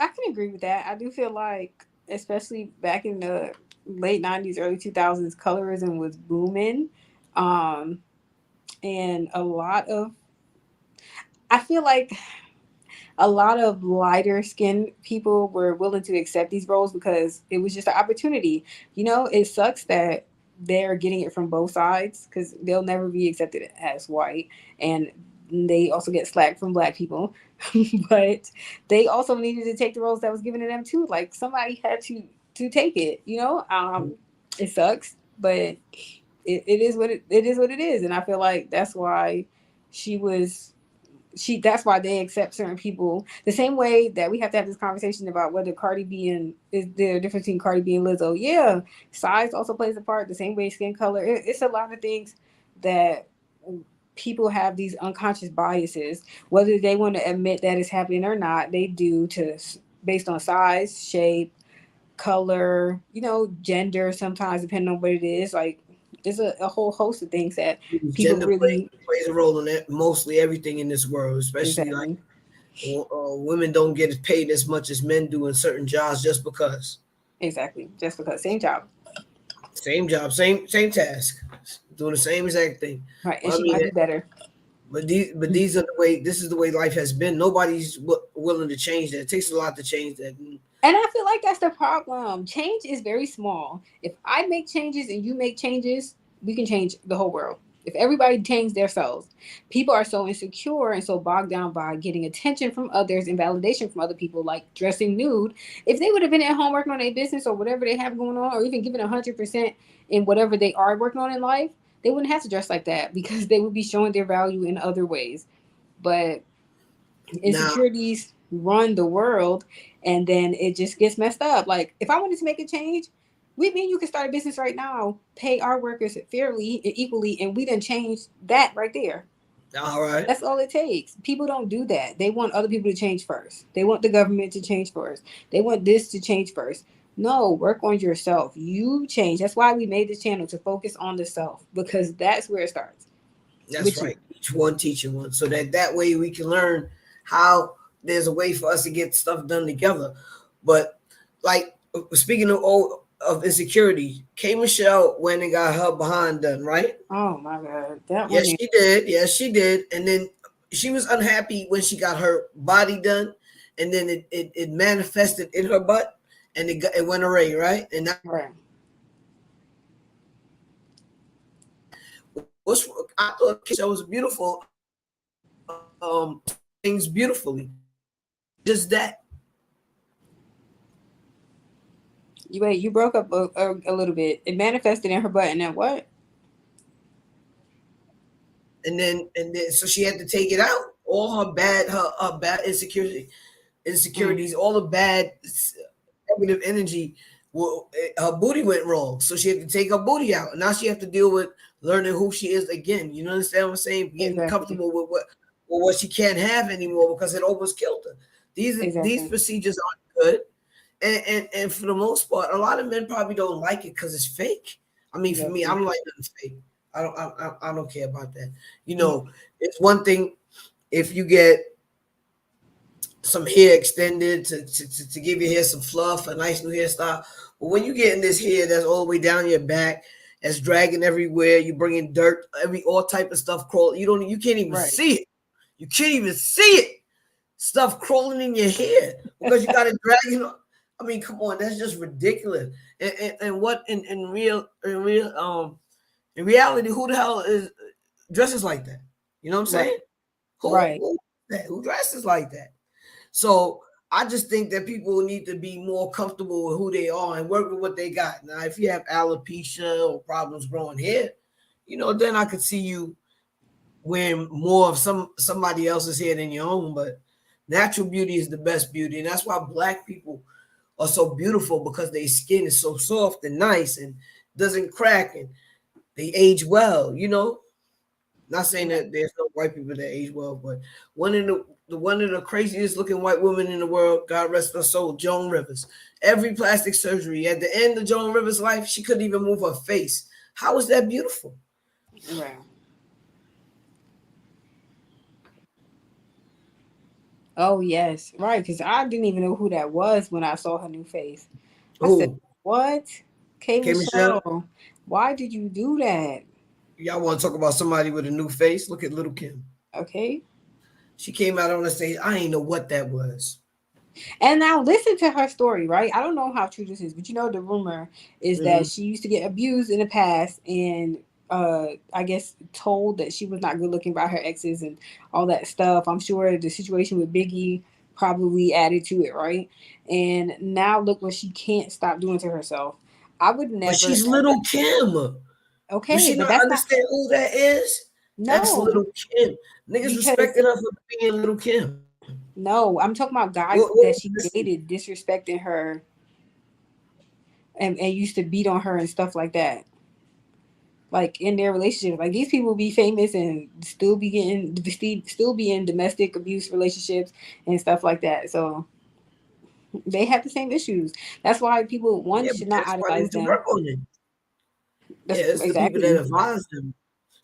I can agree with that. I do feel like, especially back in the late 90s, early 2000s, colorism was booming. And I feel like a lot of lighter skinned people were willing to accept these roles because it was just an opportunity. It sucks that they're getting it from both sides because they'll never be accepted as white. And they also get slack from Black people. But they also needed to take the roles that was given to them too. Like somebody had to take it, It sucks, but it is what it is. And I feel like that's why she was that's why they accept certain people the same way that we have to have this conversation about whether Cardi B and is there a difference between Cardi B and Lizzo. Yeah, size also plays a part, the same way skin color. It's a lot of things that people have these unconscious biases, whether they want to admit that it's happening or not. They do, to based on size, shape, color, gender, sometimes depending on what it is. Like, there's a whole host of things that people Gender really plays a role in it, mostly everything in this world, especially exactly. like women don't get paid as much as men do in certain jobs just because. Exactly, just because same job, Same job, same task, doing the same exact thing. right? And Well, I she mean, might do better. but these are the way. This is the way life has been. Nobody's willing to change that. It takes a lot to change that. And I feel like that's the problem. Change is very small. If I make changes and you make changes, we can change the whole world. If everybody changed themselves, people are so insecure and so bogged down by getting attention from others and validation from other people, like dressing nude. If they would have been at home working on their business or whatever they have going on, or even giving 100% in whatever they are working on in life, they wouldn't have to dress like that because they would be showing their value in other ways. But insecurities run the world, and then it just gets messed up. Like, if I wanted to make a change, we mean you can start a business right now, pay our workers fairly and equally, and we done change that right there. All right. That's all it takes. People don't do that. They want other people to change first. They want the government to change first. They want this to change first. No, work on yourself. You change. That's why we made this channel, to focus on the self, because that's where it starts. That's right. Each one teaching one, so that way we can learn how there's a way for us to get stuff done together. But like, speaking of insecurity, K Michelle went and got her behind done, right? Oh my God. Yes, she did. Yes, she did. And then she was unhappy when she got her body done, and then it manifested in her butt, and it went away, right? And that, right. I thought K Michelle was beautiful. Things beautifully. Just that. You broke up a little bit. It manifested in her butt, and then what? And then so she had to take it out. All her bad insecurities, all the bad negative energy. Well, her booty went wrong, so she had to take her booty out. And now she has to deal with learning who she is again. You understand what I'm saying? Getting comfortable with what she can't have anymore because it almost killed her. These procedures aren't good, and for the most part, a lot of men probably don't like it because it's fake. I mean, for me, I'm like, it's fake. I don't care about that. It's one thing if you get some hair extended to give your hair some fluff, a nice new hairstyle. But when you get in this hair that's all the way down your back, that's dragging everywhere, you bring in dirt, all type of stuff crawl. You can't even see it. You can't even see it. Stuff crawling in your hair because you got it dragging. I mean, come on, that's just ridiculous. And what in reality, who the hell is dresses like that? You know what I'm saying? Who dresses like that? So I just think that people need to be more comfortable with who they are and work with what they got. Now, if you have alopecia or problems growing hair, then I could see you wearing more of somebody else's hair than your own. But natural beauty is the best beauty, and that's why Black people are so beautiful, because their skin is so soft and nice and doesn't crack, and they age well. Not saying that there's no white people that age well, but one of the craziest looking white women in the world, God rest her soul, Joan Rivers. Every plastic surgery. At the end of Joan Rivers' life, she couldn't even move her face. How is that beautiful? Right. Oh yes, right. Because I didn't even know who that was when I saw her new face. I said, "What, K Michelle? Why did you do that?" Y'all want to talk about somebody with a new face? Look at Little Kim. Okay. She came out on the stage. I ain't know what that was. And now listen to her story, right? I don't know how true this is, but the rumor is that she used to get abused in the past, and I guess told that she was not good looking by her exes and all that stuff. I'm sure the situation with Biggie probably added to it, right? And now look what she can't stop doing to herself. I would never. But she's Little Kim. Okay, does she but not understand who that is? That's No, Little Kim. Niggas because respected her for being Little Kim. no, I'm talking about guys What that was she this? dated disrespecting her and used to beat on her and stuff like that. Like in their relationship, like these people be famous and still be in domestic abuse relationships and stuff like that. So they have the same issues. That's why people one Yeah, should but not that's why they idolize need to them. work on it. That's Yeah, it's the people that exactly advise them.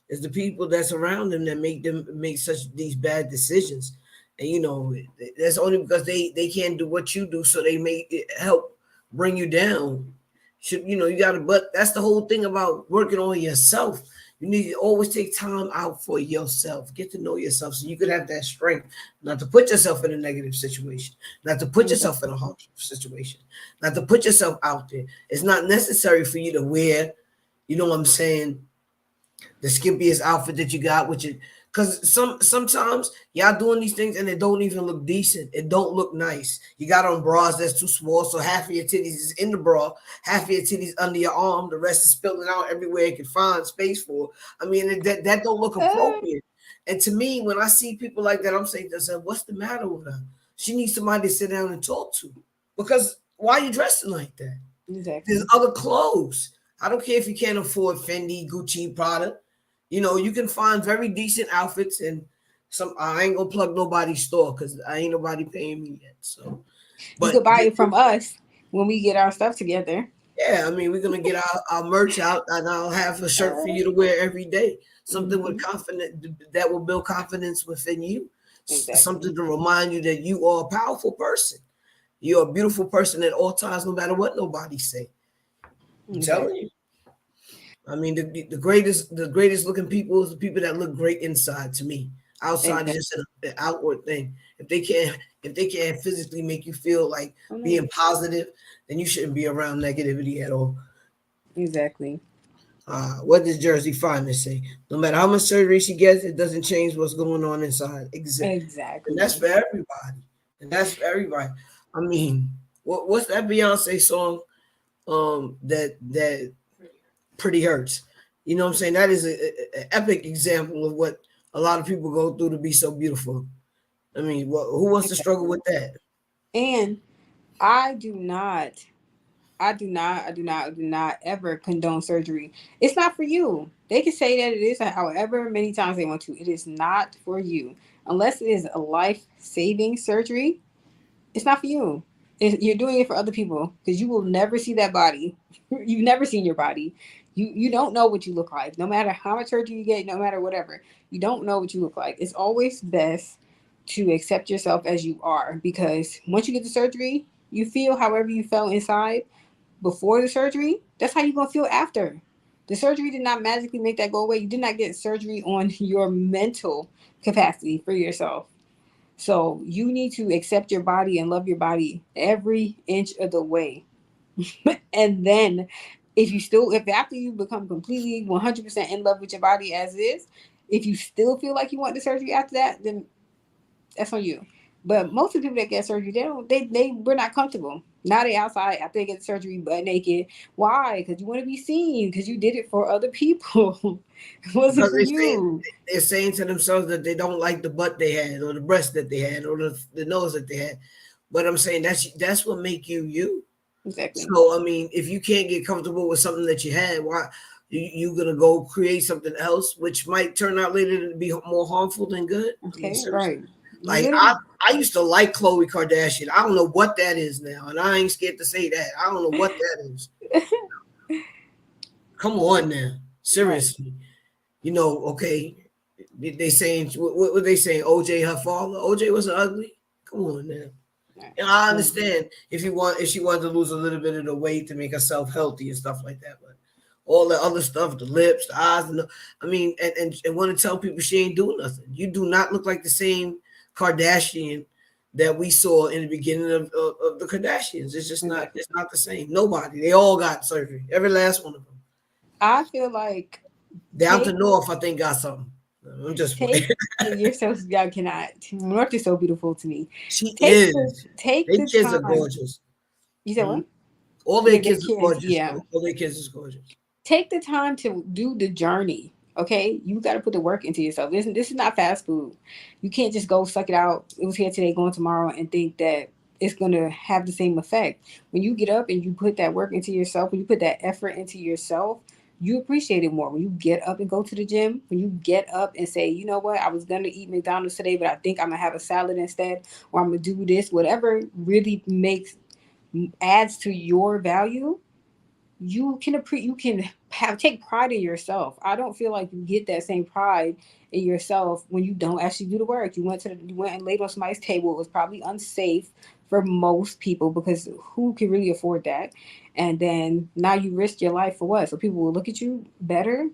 It's the people that's around them that make them make such these bad decisions. And you know, that's only because they can't do what you do, so they may help bring you down. Should you know you gotta, but that's the whole thing about working on yourself. You need to always take time out for yourself. Get to know yourself so you could have that strength not to put yourself in a negative situation, not to put yourself in a harmful situation, not to put yourself out there. It's not necessary for you to wear, you know what I'm saying, the skimpiest outfit that you got, which is because sometimes y'all doing these things and it don't even look decent. It don't look nice. You got on bras that's too small, so half of your titties is in the bra, half of your titties under your arm, the rest is spilling out everywhere you can find space for. I mean, that don't look appropriate. And to me, when I see people like that, I'm saying to myself, what's the matter with her? She needs somebody to sit down and talk to. Because why are you dressing like that? exactly. There's other clothes. I don't care if you can't afford Fendi, Gucci, Prada. You know, you can find very decent outfits, and some. I ain't gonna plug nobody's store because I ain't nobody paying me yet. So, You could buy it from us when we get our stuff together. yeah, I mean, we're gonna get our merch out, and I'll have a shirt for you to wear every day. Something with confidence that will build confidence within you. Exactly. Something to remind you that you are a powerful person. You're a beautiful person at all times, no matter what nobody say. I'm telling you. I mean, the greatest looking people is the people that look great inside. To me, outside is just an outward thing. If they can't physically make you feel like being positive, then you shouldn't be around negativity at all. Exactly. What does Jersey Finest say? No matter how much surgery she gets, it doesn't change what's going on inside. Exactly. And that's for everybody. I mean, what's that Beyonce song? That Pretty Hurts. You know what I'm saying? That is an epic example of what a lot of people go through to be so beautiful. I mean, who wants to struggle with that? And I do not ever condone surgery. It's not for you. They can say that it is however many times they want to. It is not for you. Unless it is a life-saving surgery, it's not for you. You're doing it for other people because you will never see that body. You've never seen your body. You don't know what you look like. No matter how much surgery you get, no matter whatever, you don't know what you look like. It's always best to accept yourself as you are, because once you get the surgery, you feel however you felt inside before the surgery. That's how you're going to feel after. The surgery did not magically make that go away. You did not get surgery on your mental capacity for yourself. So you need to accept your body and love your body every inch of the way. And then if after you become completely 100% in love with your body as is, if you still feel like you want the surgery after that, then that's on you. But most of the people that get surgery, we're not comfortable. Now they outside after they get the surgery butt naked. Why? Because you want to be seen, because you did it for other people. It wasn't for you. They're saying to themselves that they don't like the butt they had, or the breast that they had, or the nose that they had. But I'm saying that's what make you. Exactly. So I mean, if you can't get comfortable with something that you had, why you gonna go create something else, which might turn out later to be more harmful than good? Okay, I mean, right. Like I used to like Khloe Kardashian. I don't know what that is now, and I ain't scared to say that. I don't know what that is. Come on now, seriously. You know, okay. They saying what were they saying? OJ her father. OJ wasn't ugly. Come on now. And I understand if she wanted to lose a little bit of the weight to make herself healthy and stuff like that, but all the other stuff, the lips, the eyes, and want to tell people she ain't doing nothing. You do not look like the same Kardashian that we saw in the beginning of the Kardashians. It's just not. It's not the same. Nobody. They all got surgery. Every last one of them. I feel like down to North, I think got something. I'm just you're so y'all cannot. North is so beautiful to me. She is. Take their the kids time. Are gorgeous. You said what? All their kids are gorgeous. Yeah. All their kids is gorgeous. Take the time to do the journey. Okay, you got to put the work into yourself. This is not fast food. You can't just go suck it out. It was here today, going tomorrow, and think that it's gonna have the same effect. When you get up and you put that work into yourself, when you put that effort into yourself, you appreciate it more. When you get up and go to the gym, when you get up and say, you know what, I was gonna eat McDonald's today, but I think I'm gonna have a salad instead, or I'm gonna do this. Whatever really adds to your value, you can take pride in yourself. I don't feel like you get that same pride in yourself when you don't actually do the work. You went and laid on somebody's table. It was probably unsafe for most people because who can really afford that? And then now you risk your life for what? So people will look at you better.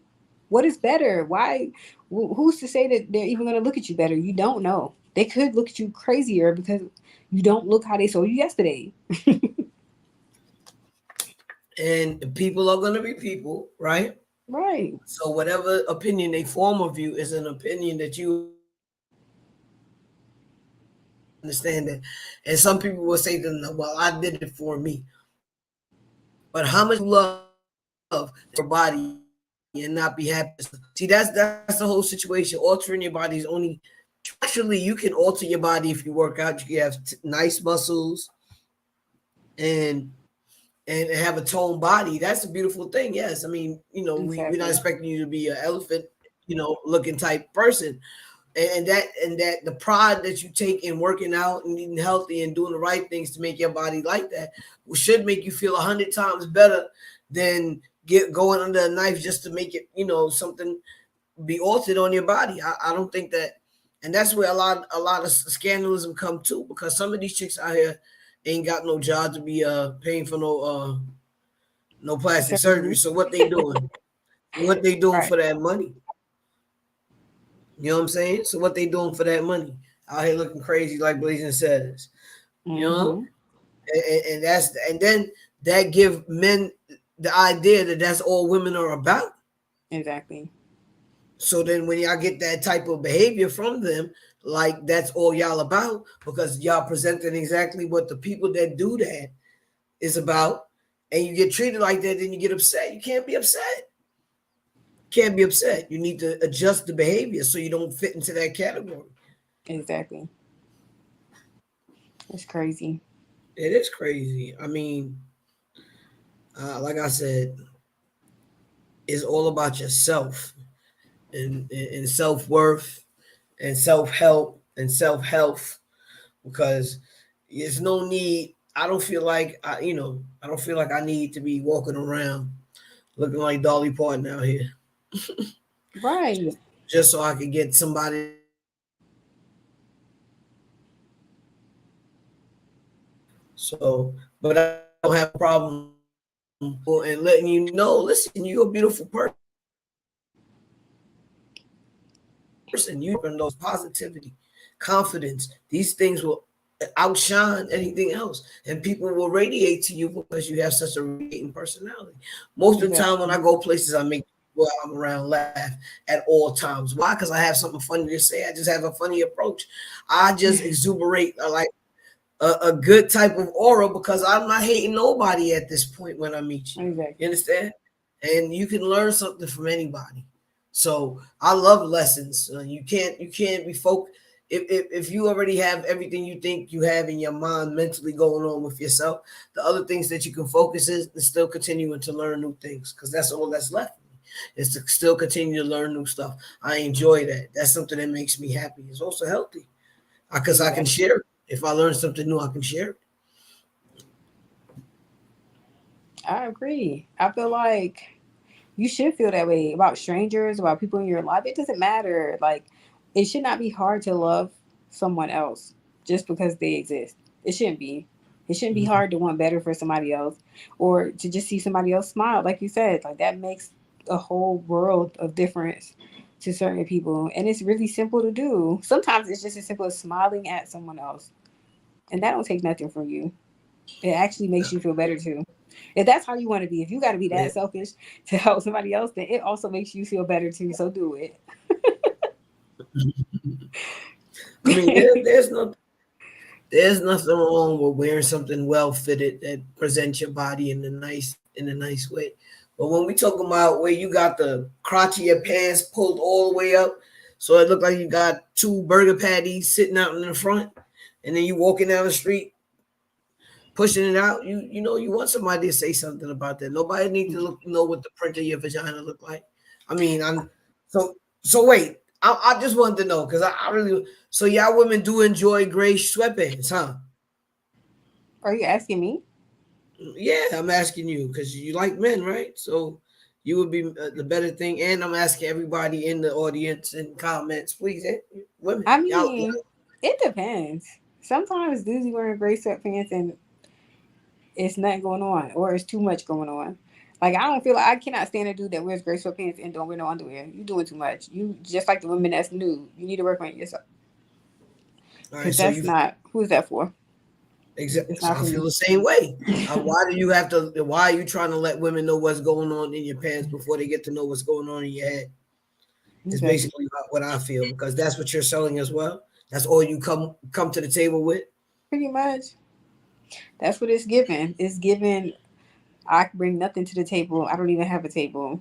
What is better? Why? Who's to say that they're even going to look at you better? You don't know. They could look at you crazier because you don't look how they saw you yesterday. And people are going to be people, right? Right. So whatever opinion they form of you is an opinion that you understand it. And some people will say to them, well, I did it for me. But how much love your body and not be happy? See, that's the whole situation. Altering your body is only, actually, you can alter your body if you work out. You can have nice muscles and have a toned body. That's a beautiful thing. Yes. I mean, you know, Exactly. we're not expecting you to be an elephant, you know, looking type person. And that the pride that you take in working out and eating healthy and doing the right things to make your body like that should make you feel 100 times better than going under a knife just to make it, you know, something be altered on your body. I don't think that, and that's where a lot of scandalism come too, because some of these chicks out here ain't got no job to be paying for no plastic surgery. So what they doing? What they doing for that money? You know what I'm saying? So what they doing for that money? Out here looking crazy like Blazing Saddles. You know? And then that give men the idea that that's all women are about. Exactly. So then when y'all get that type of behavior from them, like that's all y'all about, because y'all presenting exactly what the people that do that is about, and you get treated like that, then you get upset. You can't be upset. Can't be upset. You need to adjust the behavior so you don't fit into that category. Exactly. It's crazy. It is crazy. I mean, like I said, it's all about yourself and self-worth and self-help and self-health, because there's no need. I don't feel like I need to be walking around looking like Dolly Parton out here. Right. Just so I could get somebody. So, but I don't have a problem and letting you know, listen, you're a beautiful person. You bring those positivity, confidence. These things will outshine anything else, and people will radiate to you because you have such a radiating personality. Most of the time when I go places, I make people I'm around laugh at all times. Why? Because I have something funny to say. I just have a funny approach. I just exuberate like a good type of aura, because I'm not hating nobody at this point when I meet you. Exactly. You understand? And you can learn something from anybody. So I love lessons. You can't be focused. If you already have everything you think you have in your mind mentally going on with yourself, the other things that you can focus is still continuing to learn new things, because that's all that's left. Is to still continue to learn new stuff. I enjoy that. That's something that makes me happy. It's also healthy because I can share it. If I learn something new, I can share it. I agree. I feel like you should feel that way about strangers, about people in your life. It doesn't matter. Like, it should not be hard to love someone else just because they exist. It shouldn't be. It shouldn't be hard to want better for somebody else, or to just see somebody else smile. Like you said, like that makes a whole world of difference to certain people. And it's really simple to do. Sometimes it's just as simple as smiling at someone else. And that don't take nothing from you. It actually makes you feel better too. If that's how you want to be, if you got to be that selfish to help somebody else, then it also makes you feel better too. So do it. I mean, there's nothing wrong with wearing something well fitted that presents your body in a nice way. But when we talking about where you got the crotch of your pants pulled all the way up, so it looked like you got 2 burger patties sitting out in the front, and then you walking down the street pushing it out, you know you want somebody to say something about that. Nobody needs to know what the print of your vagina look like. I mean, I'm so wait. I just wanted to know because I really so y'all women do enjoy gray sweatpants, huh? Are you asking me? Yeah, I'm asking you because you like men, right? So you would be the better thing. And I'm asking everybody in the audience and comments, please, women. I mean, it depends. Sometimes dudes be wearing gray sweatpants and it's nothing going on, or it's too much going on. Like I don't feel like I cannot stand a dude that wears gray sweatpants and don't wear no underwear. You doing too much. You just like the women that's nude. You need to work on yourself. Because so that's not who's that for? Exactly. So I feel the same way. Why do you have to? Why are you trying to let women know what's going on in your pants before they get to know what's going on in your head? It's basically what I feel because that's what you're selling as well. That's all you come to the table with. Pretty much. That's what it's given. It's given. I bring nothing to the table. I don't even have a table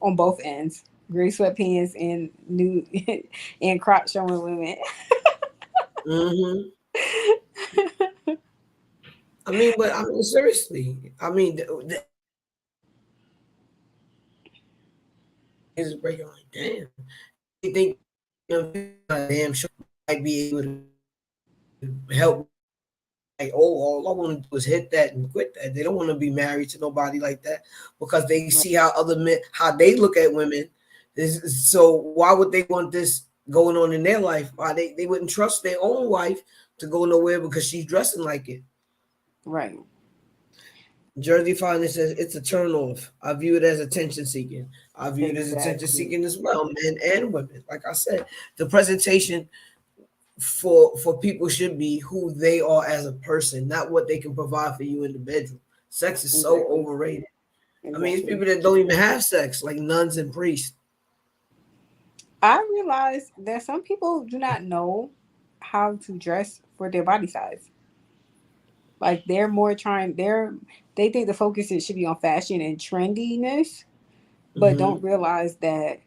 on both ends. Gray sweatpants and nude and crotch showing women. Mm-hmm. I mean, seriously. I mean, is breaking like, damn. You think damn sure might be able to help. Like, all I want to do is hit that and quit that. They don't want to be married to nobody like that because they see how other men, how they look at women. So why would they want this going on in their life? Why they wouldn't trust their own wife to go nowhere because she's dressing like it. Right. Jersey Finest says it's a turnoff. I view it as attention seeking. I view it as attention seeking as well, men and women. Like I said, the presentation for people should be who they are as a person, not what they can provide for you in the bedroom. Sex is so overrated. I mean, it's people that don't even have sex, like nuns and priests. I realize that some people do not know how to dress for their body size. Like they're more trying, they think the focus should be on fashion and trendiness, but don't realize that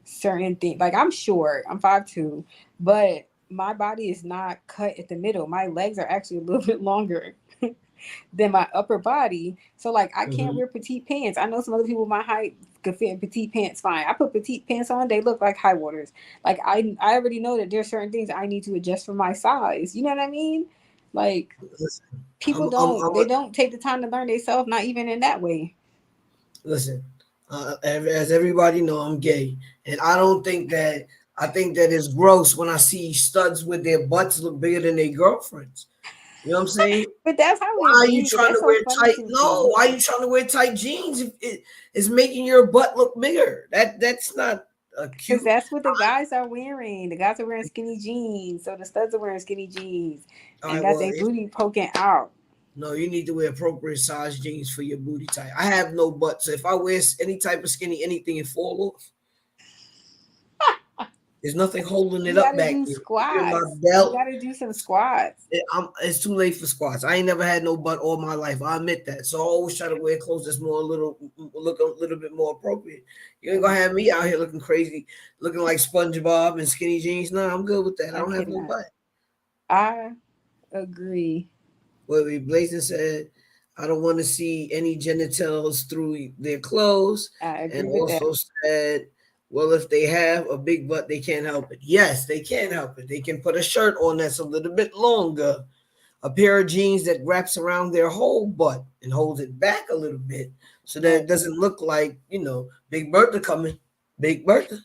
certain things, like I'm short, I'm 5'2", but my body is not cut at the middle. My legs are actually a little bit longer than my upper body. So like I can't wear petite pants. I know some other people my height could fit in petite pants fine. I put petite pants on, they look like high waters. Like I already know that there's certain things I need to adjust for my size. You know what I mean? Like people don't take the time to learn themselves, not even in that way. Listen, as everybody know, I'm gay, and I don't think that. I think that it's gross when I see studs with their butts look bigger than their girlfriends. You know what I'm saying? But that's how. Why are you trying to wear tight? No, why are you trying to wear tight jeans if it's making your butt look bigger? That's not cute. Because that's what the guys are wearing. The guys are wearing skinny jeans, so the studs are wearing skinny jeans and got their booty poking out. No, you need to wear appropriate size jeans for your booty type. I have no butt, so if I wear any type of skinny anything, it fall off. There's nothing holding it up back here. Squats. You gotta do some squats. It's too late for squats. I ain't never had no butt all my life. I admit that. So I always try to wear clothes that's look a little bit more appropriate. You ain't gonna have me out here looking crazy, looking like SpongeBob and skinny jeans. No, I'm good with that. I don't have no butt. I agree. Well, Blazing said, I don't want to see any genitals through their clothes. I agree and with also said, well, if they have a big butt, they can't help it. Yes, they can help it. They can put a shirt on that's a little bit longer, a pair of jeans that wraps around their whole butt and holds it back a little bit so that it doesn't look like, Big Bertha coming. Big Bertha.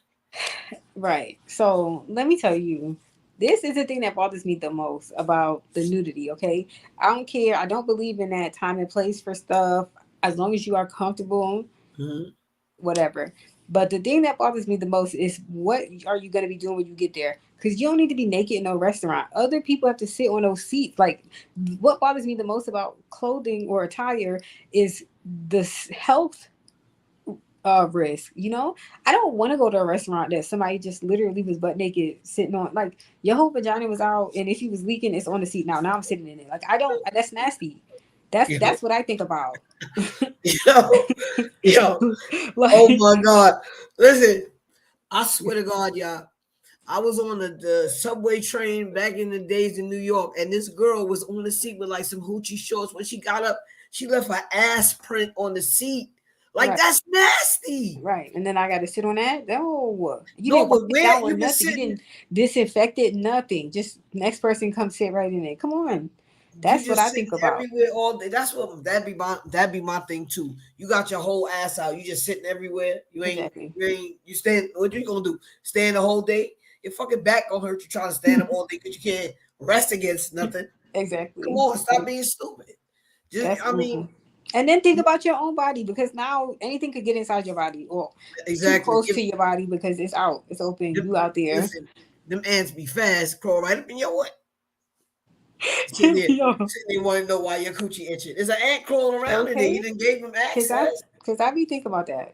Right. So let me tell you, this is the thing that bothers me the most about the nudity, okay? I don't care. I don't believe in that time and place for stuff. As long as you are comfortable, whatever. But the thing that bothers me the most is what are you going to be doing when you get there? Because you don't need to be naked in no restaurant. Other people have to sit on those seats. Like, what bothers me the most about clothing or attire is the health risk. I don't want to go to a restaurant that somebody just literally was butt naked sitting on. Like, your whole vagina was out, and if you was leaking, it's on the seat now. Now I'm sitting in it. Like, that's nasty. That's what I think about. Yo, Like, oh my God. Listen, I swear to God, y'all. I was on the subway train back in the days in New York, and this girl was on the seat with like some hoochie shorts. When she got up, she left her ass print on the seat. Like, right. that's nasty. Right. And then I got to sit on that. No, you No, didn't but wipe it where down or you been nothing. You sitting? didn't disinfect it, nothing. Just next person come sit right in it. Come on. You That's what just I sitting think about. everywhere all day. That's what that'd be my thing too. You got your whole ass out. You just sitting everywhere. Exactly. You stand. What you gonna do? Stand the whole day? Your fucking back gonna hurt you trying to stand up all day because you can't rest against nothing. Exactly. Come on, stop being stupid. That's I mean, and then think about your own body, because now anything could get inside your body or exactly. too close to your body because it's out. It's open. You out there. Listen, them ants be fast, crawl right up in your what? Sitting there want to know why your coochie itching. There's an ant crawling around in there. You didn't gave him access. Because I be thinking about that.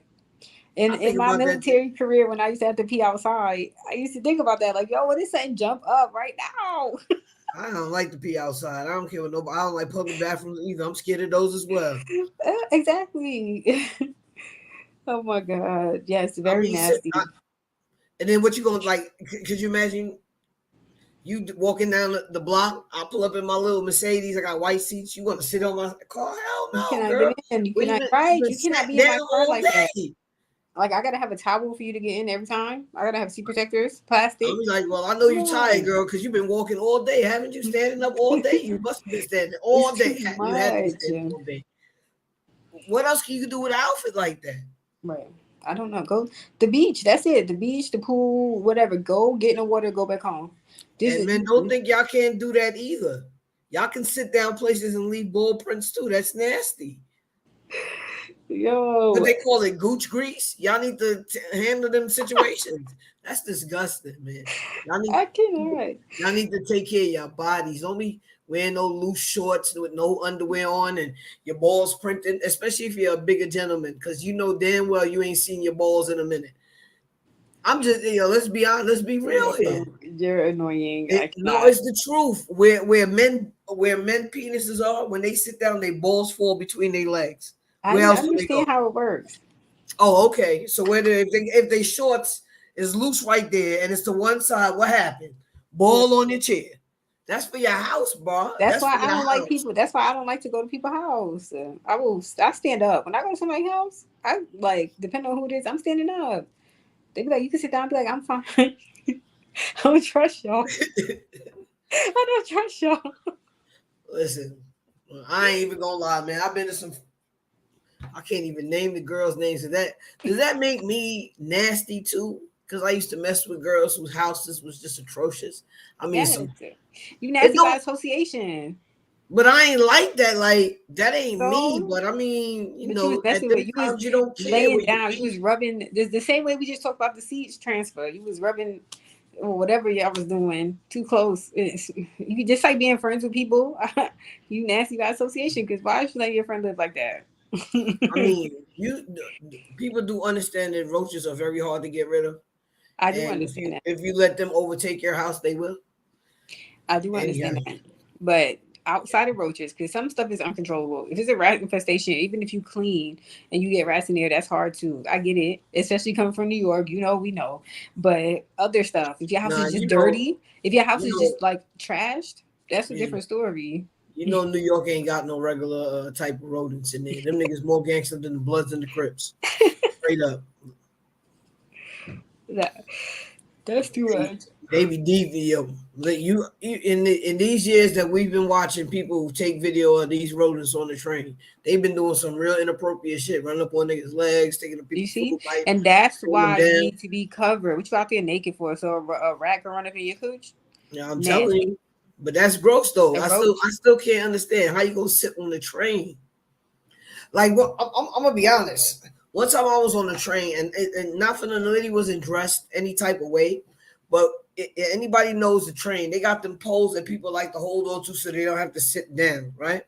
In my about military career, when I used to have to pee outside, I used to think about that. Like, yo, what is something jump up right now? I don't like to pee outside. I don't care what nobody. I don't like public bathrooms either. I'm scared of those as well. Exactly. Oh my God. Yes, very nasty. And then what you gonna like? Could you imagine you walking down the block? I pull up in my little Mercedes. I got white seats. You want to sit on my car? Hell no, You cannot girl. get in. You Well, cannot been- right. been You cannot sat be in my down car all like day. that. Like, I gotta have a towel for you to get in every time. I gotta have seat protectors, plastic. I'm like, well, I know you're tired, girl, because you've been walking all day, haven't you? Standing up all day. You must have been standing all It's day. too You had to be much. standing all day. What else can you do with an outfit like that? Right. I don't know. Go the beach. That's it. The beach, the pool, whatever. Go get in the water. Go back home. And men, don't think y'all can't do that either. Y'all can sit down places and leave ball prints too. That's nasty. Yo, What they call it, gooch grease. Y'all need to handle them situations. That's disgusting, man. I cannot. Y'all need to take care of your bodies. Don't be wearing no loose shorts with no underwear on and your balls printed, especially if you're a bigger gentleman, because you know damn well you ain't seen your balls in a minute. I'm just, let's be honest, let's be real here. You're annoying. No, it's the truth. Where men penises are, when they sit down, their balls fall between their legs. I understand how it works. Oh, okay. So whether if they shorts is loose right there and it's to one side, what happened? Ball on your chair. That's for your house, bro. That's why I don't like people. That's why I don't like to go to people's house. I stand up when I go to somebody's house. I like, depending on who it is, I'm standing up. They be like, you can sit down and be like, I'm fine. I don't trust y'all. I don't trust y'all. Listen, I ain't even gonna lie, man. I've been to some. I can't even name the girls' names. Does that make me nasty too? Because I used to mess with girls whose houses was just atrocious. I mean, you nasty by association. But I ain't like that. Like, that ain't me. But I mean, you know, at them times you don't care. Laying down, you was rubbing. The same way we just talked about the seats transfer. You was rubbing or whatever y'all was doing too close. You just like being friends with people. You nasty by association. Because why should you let your friend live like that? I mean, people do understand that roaches are very hard to get rid of. I do understand that. If you let them overtake your house, they will. I do understand that. But outside of roaches, because some stuff is uncontrollable. If it's a rat infestation, even if you clean and you get rats in there, that's hard too. I get it, especially coming from New York. You know, we know. But other stuff, if your house is just dirty, if your house is just like trashed, that's a different story. You know, New York ain't got no regular type of rodents in there. Them niggas more gangster than the Bloods and the Crips. Straight up. That's too much. They be deviant. In these years that we've been watching people take video of these rodents on the train, they've been doing some real inappropriate shit, running up on niggas' legs, taking the people. You see, and that's why you need to be covered. What you out there naked for? So a rat can run up in your cooch? Yeah, I'm telling you. But that's gross though. I still can't understand how you gonna sit on the train. Like, well, I'm gonna be honest. One time I was on the train, and not for the lady wasn't dressed any type of way, but anybody knows the train. They got them poles that people like to hold on to so they don't have to sit down, right?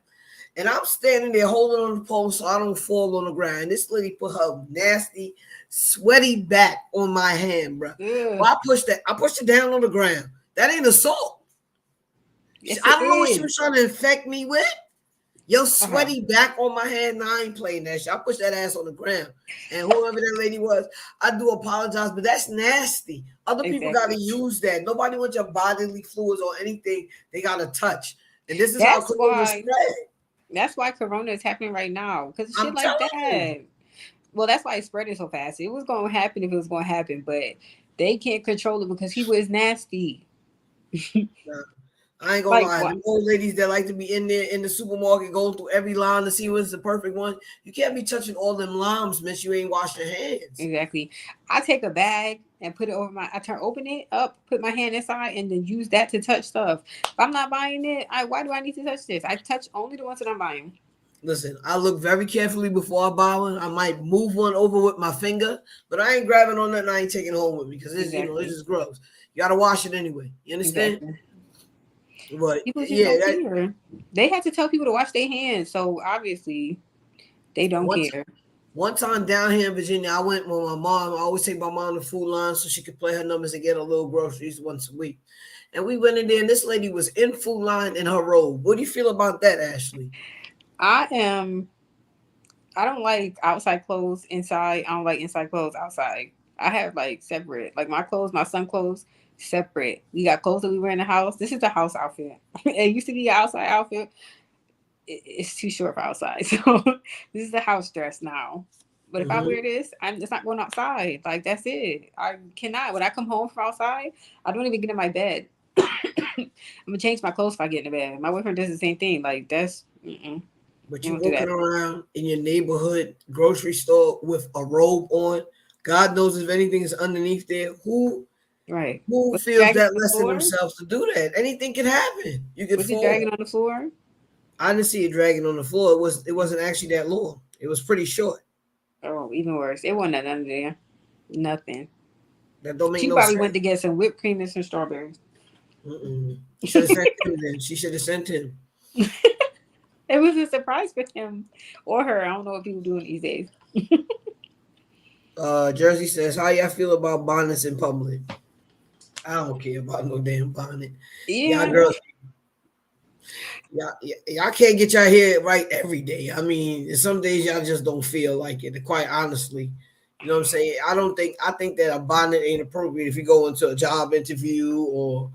And I'm standing there holding on the pole so I don't fall on the ground. This lady put her nasty, sweaty back on my hand, bro. Well, I pushed it down on the ground. That ain't assault. Yes, I don't know what she was trying to infect me with. Your sweaty back on my hand. Nah, I ain't playing that shit. I push that ass on the ground. And whoever that lady was, I do apologize, but that's nasty. Other people got to use that. Nobody wants your bodily fluids or anything they got to touch. And this is how corona spread. That's why corona is happening right now. Because shit like that. Well, that's why it spread so fast. It was going to happen if it was going to happen, but they can't control it because he was nasty. I ain't gonna lie. The old ladies that like to be in there in the supermarket going through every line to see what's the perfect one. You can't be touching all them limes, miss. You ain't wash your hands. Exactly. I take a bag and put it over open it up, put my hand inside, and then use that to touch stuff. If I'm not buying it, why do I need to touch this? I touch only the ones that I'm buying. Listen, I look very carefully before I buy one. I might move one over with my finger, but I ain't grabbing on that and I ain't taking it home with me because it's it's just gross. You gotta wash it anyway. You understand? Exactly. But people don't care. They had to tell people to wash their hands, so obviously they don't care. One time down here in Virginia, I went with my mom. I always take my mom to Food Line so she could play her numbers and get her little groceries once a week. And we went in there, and this lady was in Food Line in her robe. What do you feel about that, Ashley? I don't like outside clothes inside. I don't like inside clothes outside. I have like separate, like my clothes, my son clothes. Separate. We got clothes that we wear in the house. This is the house outfit. It used to be an outside outfit. It's too short for outside. So this is the house dress now. But if I wear this, it's not going outside. Like that's it. I cannot. When I come home from outside, I don't even get in my bed. I'm gonna change my clothes if I get in the bed. My boyfriend does the same thing. Like that's. But you walking around in your neighborhood grocery store with a robe on. God knows if anything is underneath there. Who feels that less than themselves to do that? Anything can happen. You could fall. Was it dragging on the floor? I didn't see it dragging on the floor. It wasn't actually that long. It was pretty short. Oh, even worse. It wasn't nothing under there. Nothing. That don't make she no probably sense. went to get some whipped cream and some strawberries. She should have sent him then. She should have sent him. It was a surprise for him or her. I don't know what people doing these days. Jersey says, how y'all feel about bonnets in public? I don't care about no damn bonnet. Yeah. Y'all girls, y'all can't get y'all hair right every day. I mean, some days y'all just don't feel like it, quite honestly. You know what I'm saying? I think that a bonnet ain't appropriate if you go into a job interview or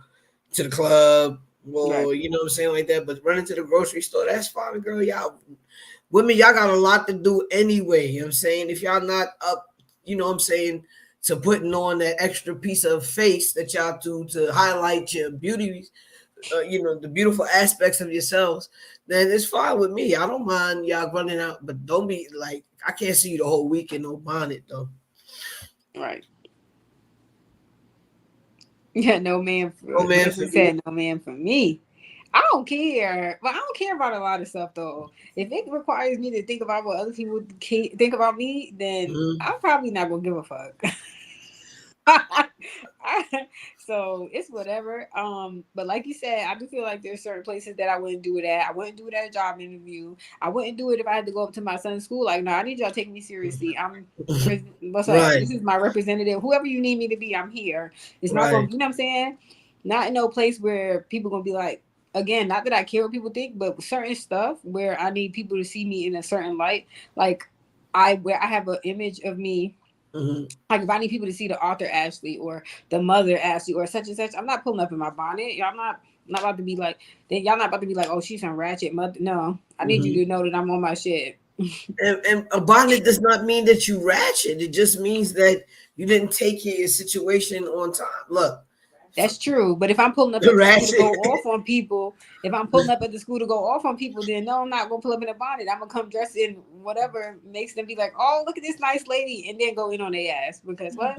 to the club or you know what I'm saying, like that. But running to the grocery store, that's fine, girl. Women, y'all got a lot to do anyway. You know what I'm saying? If y'all not up, you know what I'm saying, to putting on that extra piece of face that y'all do to highlight your beauty, the beautiful aspects of yourselves, then it's fine with me. I don't mind y'all running out, but don't be like, I can't see you the whole week in no bonnet though. Right. Yeah, no man for me. I don't care. But I don't care about a lot of stuff though. If it requires me to think about what other people think about me, then I'm probably not gonna give a fuck. So it's whatever. But like you said, I do feel like there's certain places that I wouldn't do it at. I wouldn't do it at a job interview. I wouldn't do it if I had to go up to my son's school. Like, no, I need y'all to take me seriously. What's up? This is my representative. Whoever you need me to be, I'm here. It's not gonna, you know what I'm saying? Not in no place where people gonna be like, again, not that I care what people think, but certain stuff where I need people to see me in a certain light. Like where I have an image of me. Like if I need people to see the author Ashley or the mother Ashley or such and such, I'm not pulling up in my bonnet. Y'all not about to be like, y'all not about to be like, oh, she's some ratchet mother. No, I need you to know that I'm on my shit. And a bonnet does not mean that you ratchet. It just means that you didn't take care of your situation on time. Look. That's true, but if I'm pulling up at the school to go off on people, then no, I'm not gonna pull up in a bonnet. I'm gonna come dressed in whatever makes them be like, "Oh, look at this nice lady," and then go in on their ass because what?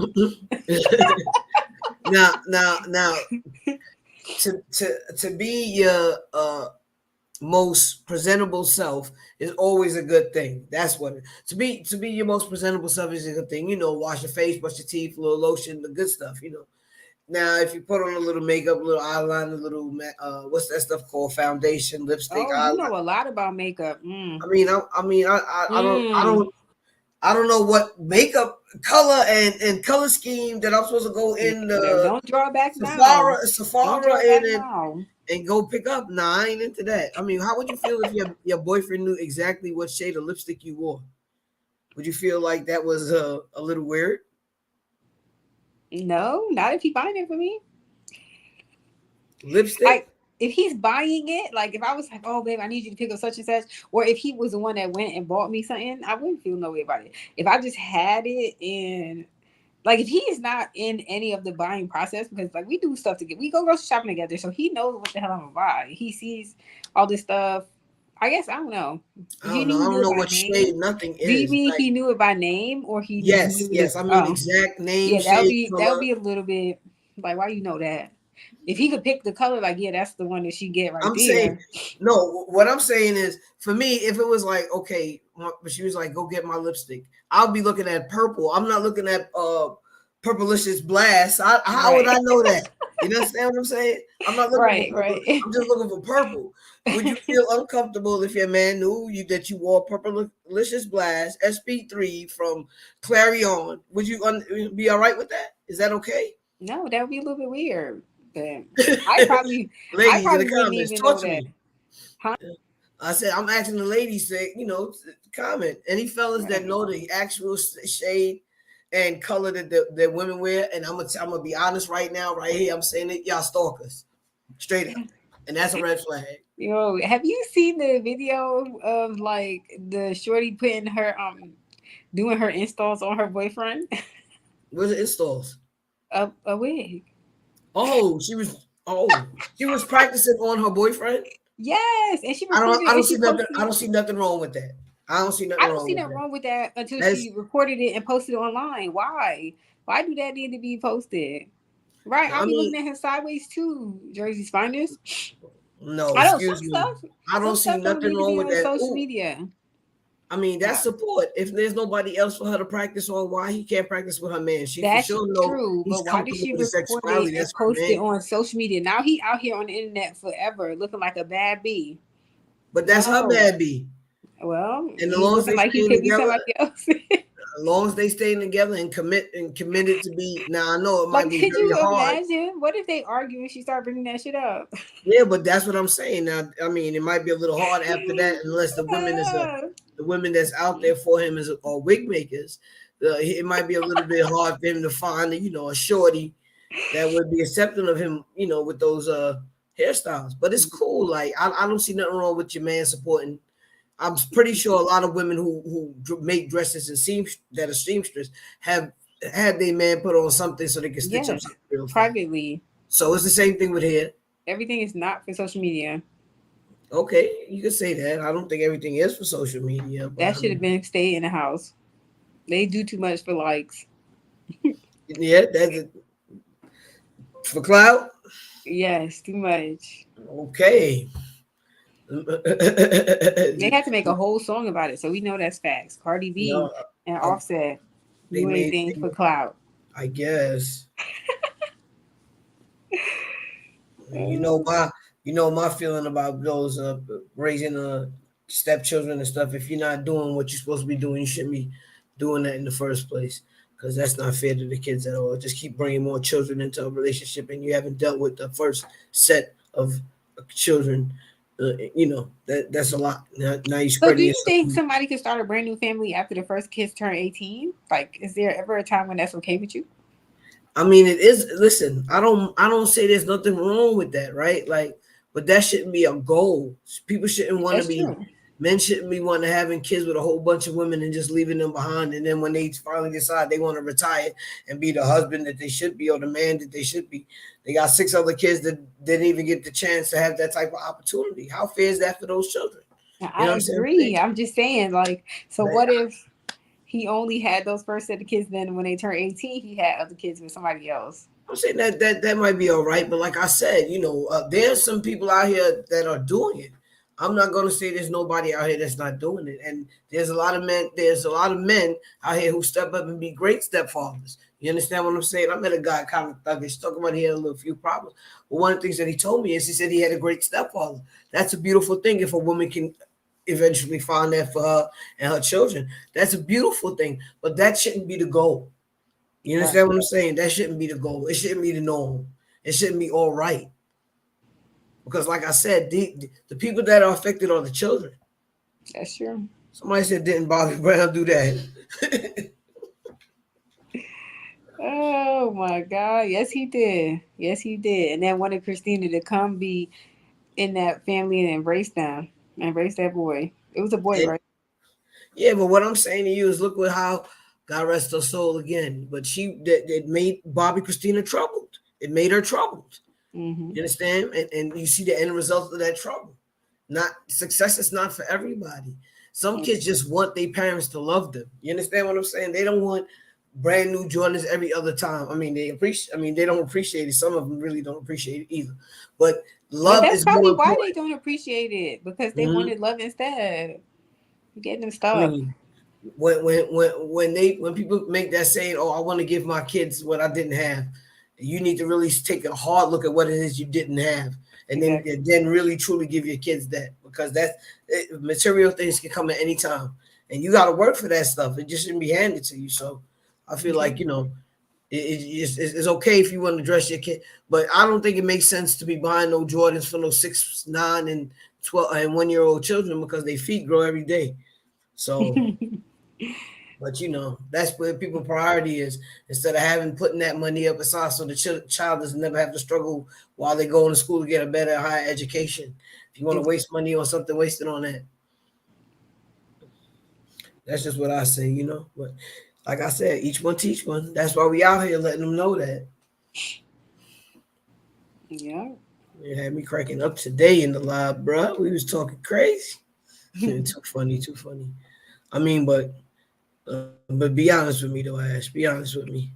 now, to be your most presentable self is always a good thing. That's what to be your most presentable self is a good thing. You know, wash your face, brush your teeth, a little lotion, the good stuff. You know. Now, if you put on a little makeup, a little eyeliner, a little what's that stuff called? Foundation, lipstick. Oh, you know a lot about makeup. I don't know what makeup color and color scheme that I'm supposed to go in. Don't draw back Sephora, and go pick up. Nah, I ain't into that. I mean, how would you feel if your boyfriend knew exactly what shade of lipstick you wore? Would you feel like that was a little weird? No, not if he buying it for me. Lipstick? If he's buying it, like if I was like, oh babe, I need you to pick up such and such, or if he was the one that went and bought me something, I wouldn't feel no way about it. If I just had it, and like if he is not in any of the buying process, because like we do stuff together, we go grocery shopping together, so he knows what the hell I'm gonna buy. He sees all this stuff. I guess I don't know. I don't know what shade nothing is. Do you mean he knew it by name, or he? Yes, knew yes. I mean exact name. Yeah, shade, that would be a little bit like, why you know that? If he could pick the color, like, yeah, that's the one that she get right there. Saying, no, what I'm saying is, for me, if it was like, okay, but she was like, go get my lipstick, I'll be looking at purple. I'm not looking at Purplicious Blast. How would I know that? You understand what I'm saying? I'm not looking for purple. I'm just looking for purple. Would you feel uncomfortable if your man knew that you wore Purplicious Blast SP3 from Clarion? Would you be all right with that? Is that okay? No, that would be a little bit weird. I probably wouldn't even know that. Huh? I said, I'm asking the ladies to, comment. Any fellas that know the actual shade and color that the women wear, and I'm gonna be honest right now, right here. I'm saying it, y'all stalkers, straight up, and that's a red flag. Yo, have you seen the video of like the shorty putting her doing her installs on her boyfriend? Where's the installs? A wig. Oh, she was practicing on her boyfriend. Yes, and she. I don't see nothing. I don't see nothing wrong with that. I don't see nothing wrong with that until she recorded it and posted it online. Why? Why do that need to be posted? Right, I'll be looking at him sideways too. Jersey's Finest. No, excuse me. I don't see nothing wrong with that. Social media. I mean, that's support. If there's nobody else for her to practice on, why he can't practice with her man? That's true, but why did she record it and post it on social media? Now he out here on the internet forever, looking like a bad bee. But that's her bad bee. Well, and as long as they he could be somebody else. As long as they stay together and committed to be. Now I know it might be very hard. Imagine what if they argue and she start bringing that shit up? Yeah, but that's what I'm saying. Now, I mean, it might be a little hard after that, unless the women that's out there for him are wig makers. It might be a little bit hard for him to find, a shorty that would be accepting of him, with those hairstyles. But it's cool. Like I don't see nothing wrong with your man supporting. I'm pretty sure a lot of women who make dresses and that are seamstress have had their man put on something so they can stitch up something real privately. So it's the same thing with hair. Everything is not for social media. Okay, you can say that. I don't think everything is for social media. That should have been stay in the house. They do too much for likes. Yeah, that's it. For clout? Yes, too much. Okay. They had to make a whole song about it, so we know that's facts. Cardi B and Offset do anything for clout. I guess. You know my feeling about those raising stepchildren and stuff. If you're not doing what you're supposed to be doing, you shouldn't be doing that in the first place, because that's not fair to the kids at all. Just keep bringing more children into a relationship, and you haven't dealt with the first set of children. That's a lot. Now you. So do you think somebody could start a brand new family after the first kids turn 18? Like, is there ever a time when that's okay with you? I mean, it is. Listen, I don't say there's nothing wrong with that, right? Like, but that shouldn't be a goal. People shouldn't want to be. True. Men shouldn't be wanting to having kids with a whole bunch of women and just leaving them behind. And then when they finally decide they want to retire and be the husband that they should be or the man that they should be, they got 6 other kids that didn't even get the chance to have that type of opportunity. How fair is that for those children? I agree. I'm just saying, like, so what if he only had those first set of kids, then when they turn 18, he had other kids with somebody else? I'm saying that might be all right. But like I said, there's some people out here that are doing it. I'm not going to say there's nobody out here that's not doing it. And there's a lot of men out here who step up and be great stepfathers. You understand what I'm saying? I met a guy kind of thuggish, talking about he had a few problems. But one of the things that he told me is he said he had a great stepfather. That's a beautiful thing if a woman can eventually find that for her and her children. That's a beautiful thing. But that shouldn't be the goal. You understand what I'm saying? That shouldn't be the goal. It shouldn't be the norm. It shouldn't be all right. because, like I said, the people that are affected are the children. That's true. Somebody said, didn't Bobby Brown do that? Oh my God. Yes, he did. Yes, he did. And then wanted Christina to come be in that family and embrace them, embrace that boy. It was a boy, right? Yeah, but what I'm saying to you is look how God rest her soul again. But it made Bobby Christina troubled. It made her troubled. Mm-hmm. You understand? And you see the end result of that trouble. Not success is not for everybody. Some kids just want their parents to love them. You understand what I'm saying? They don't want brand new Jordans every other time. I mean, they don't appreciate it. Some of them really don't appreciate it either. But love that's is probably more why important. they don't appreciate it, because they wanted love instead. Getting them stuff. I mean, when people make that saying, "Oh, I want to give my kids what I didn't have," you need to really take a hard look at what it is you didn't have, and then really truly give your kids that, because material things can come at any time, and you got to work for that stuff. It just shouldn't be handed to you. So I feel like it's okay if you want to dress your kid, but I don't think it makes sense to be buying no Jordans for no 6, 9, and 12 and 1-year-old children, because their feet grow every day. So, but that's where people's priority is. Instead of putting that money up aside so the child doesn't never have to struggle while they go to school to get a better, higher education. If you want to waste money on something, waste it on that. That's just what I say, But like I said, each one teach one. That's why we out here letting them know that. Yeah. It had me cracking up today in the live, bro. We was talking crazy. Too funny. I mean, but be honest with me, though, Ash. Be honest with me.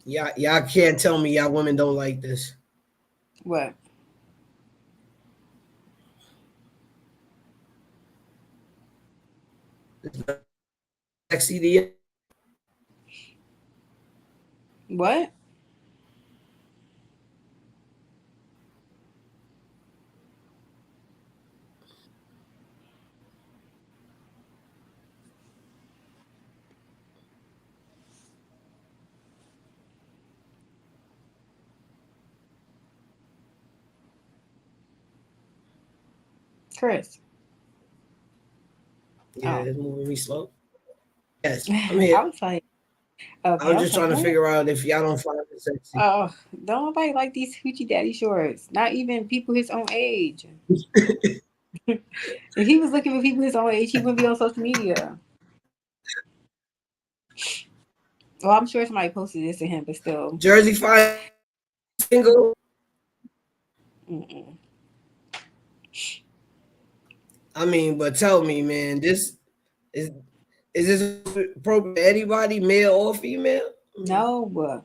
Y'all can't tell me y'all women don't like this. What? Sexy to you? What? Chris. Yeah, it's moving me slow. Yes, I'm here. I was like, okay, I was just trying to figure out if y'all don't find it sexy. Oh, don't nobody like these hoochie daddy shorts. Not even people his own age. If he was looking for people his own age, he wouldn't be on social media. Well, I'm sure somebody posted this to him, but still. Jersey Fire single. Mm-mm. I mean, but tell me, man, this is this appropriate for anybody, male or female? No. What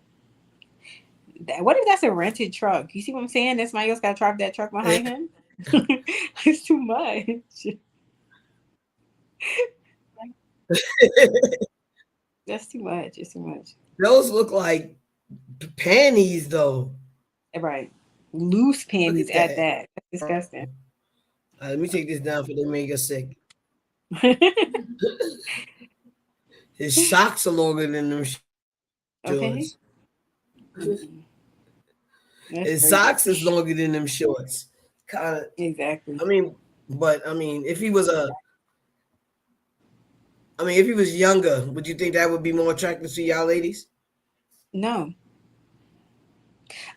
if that's a rented truck? You see what I'm saying? That somebody else got to drive that truck behind him. It's too much. That's too much. It's too much. Those look like panties, though. Right. Loose panties at that. That's disgusting. Let me take this down for they make us sick. His socks are longer than them shorts. Okay. His socks is longer than them shorts. Kind of. Exactly. I mean, if he was younger, would you think that would be more attractive to y'all ladies? No.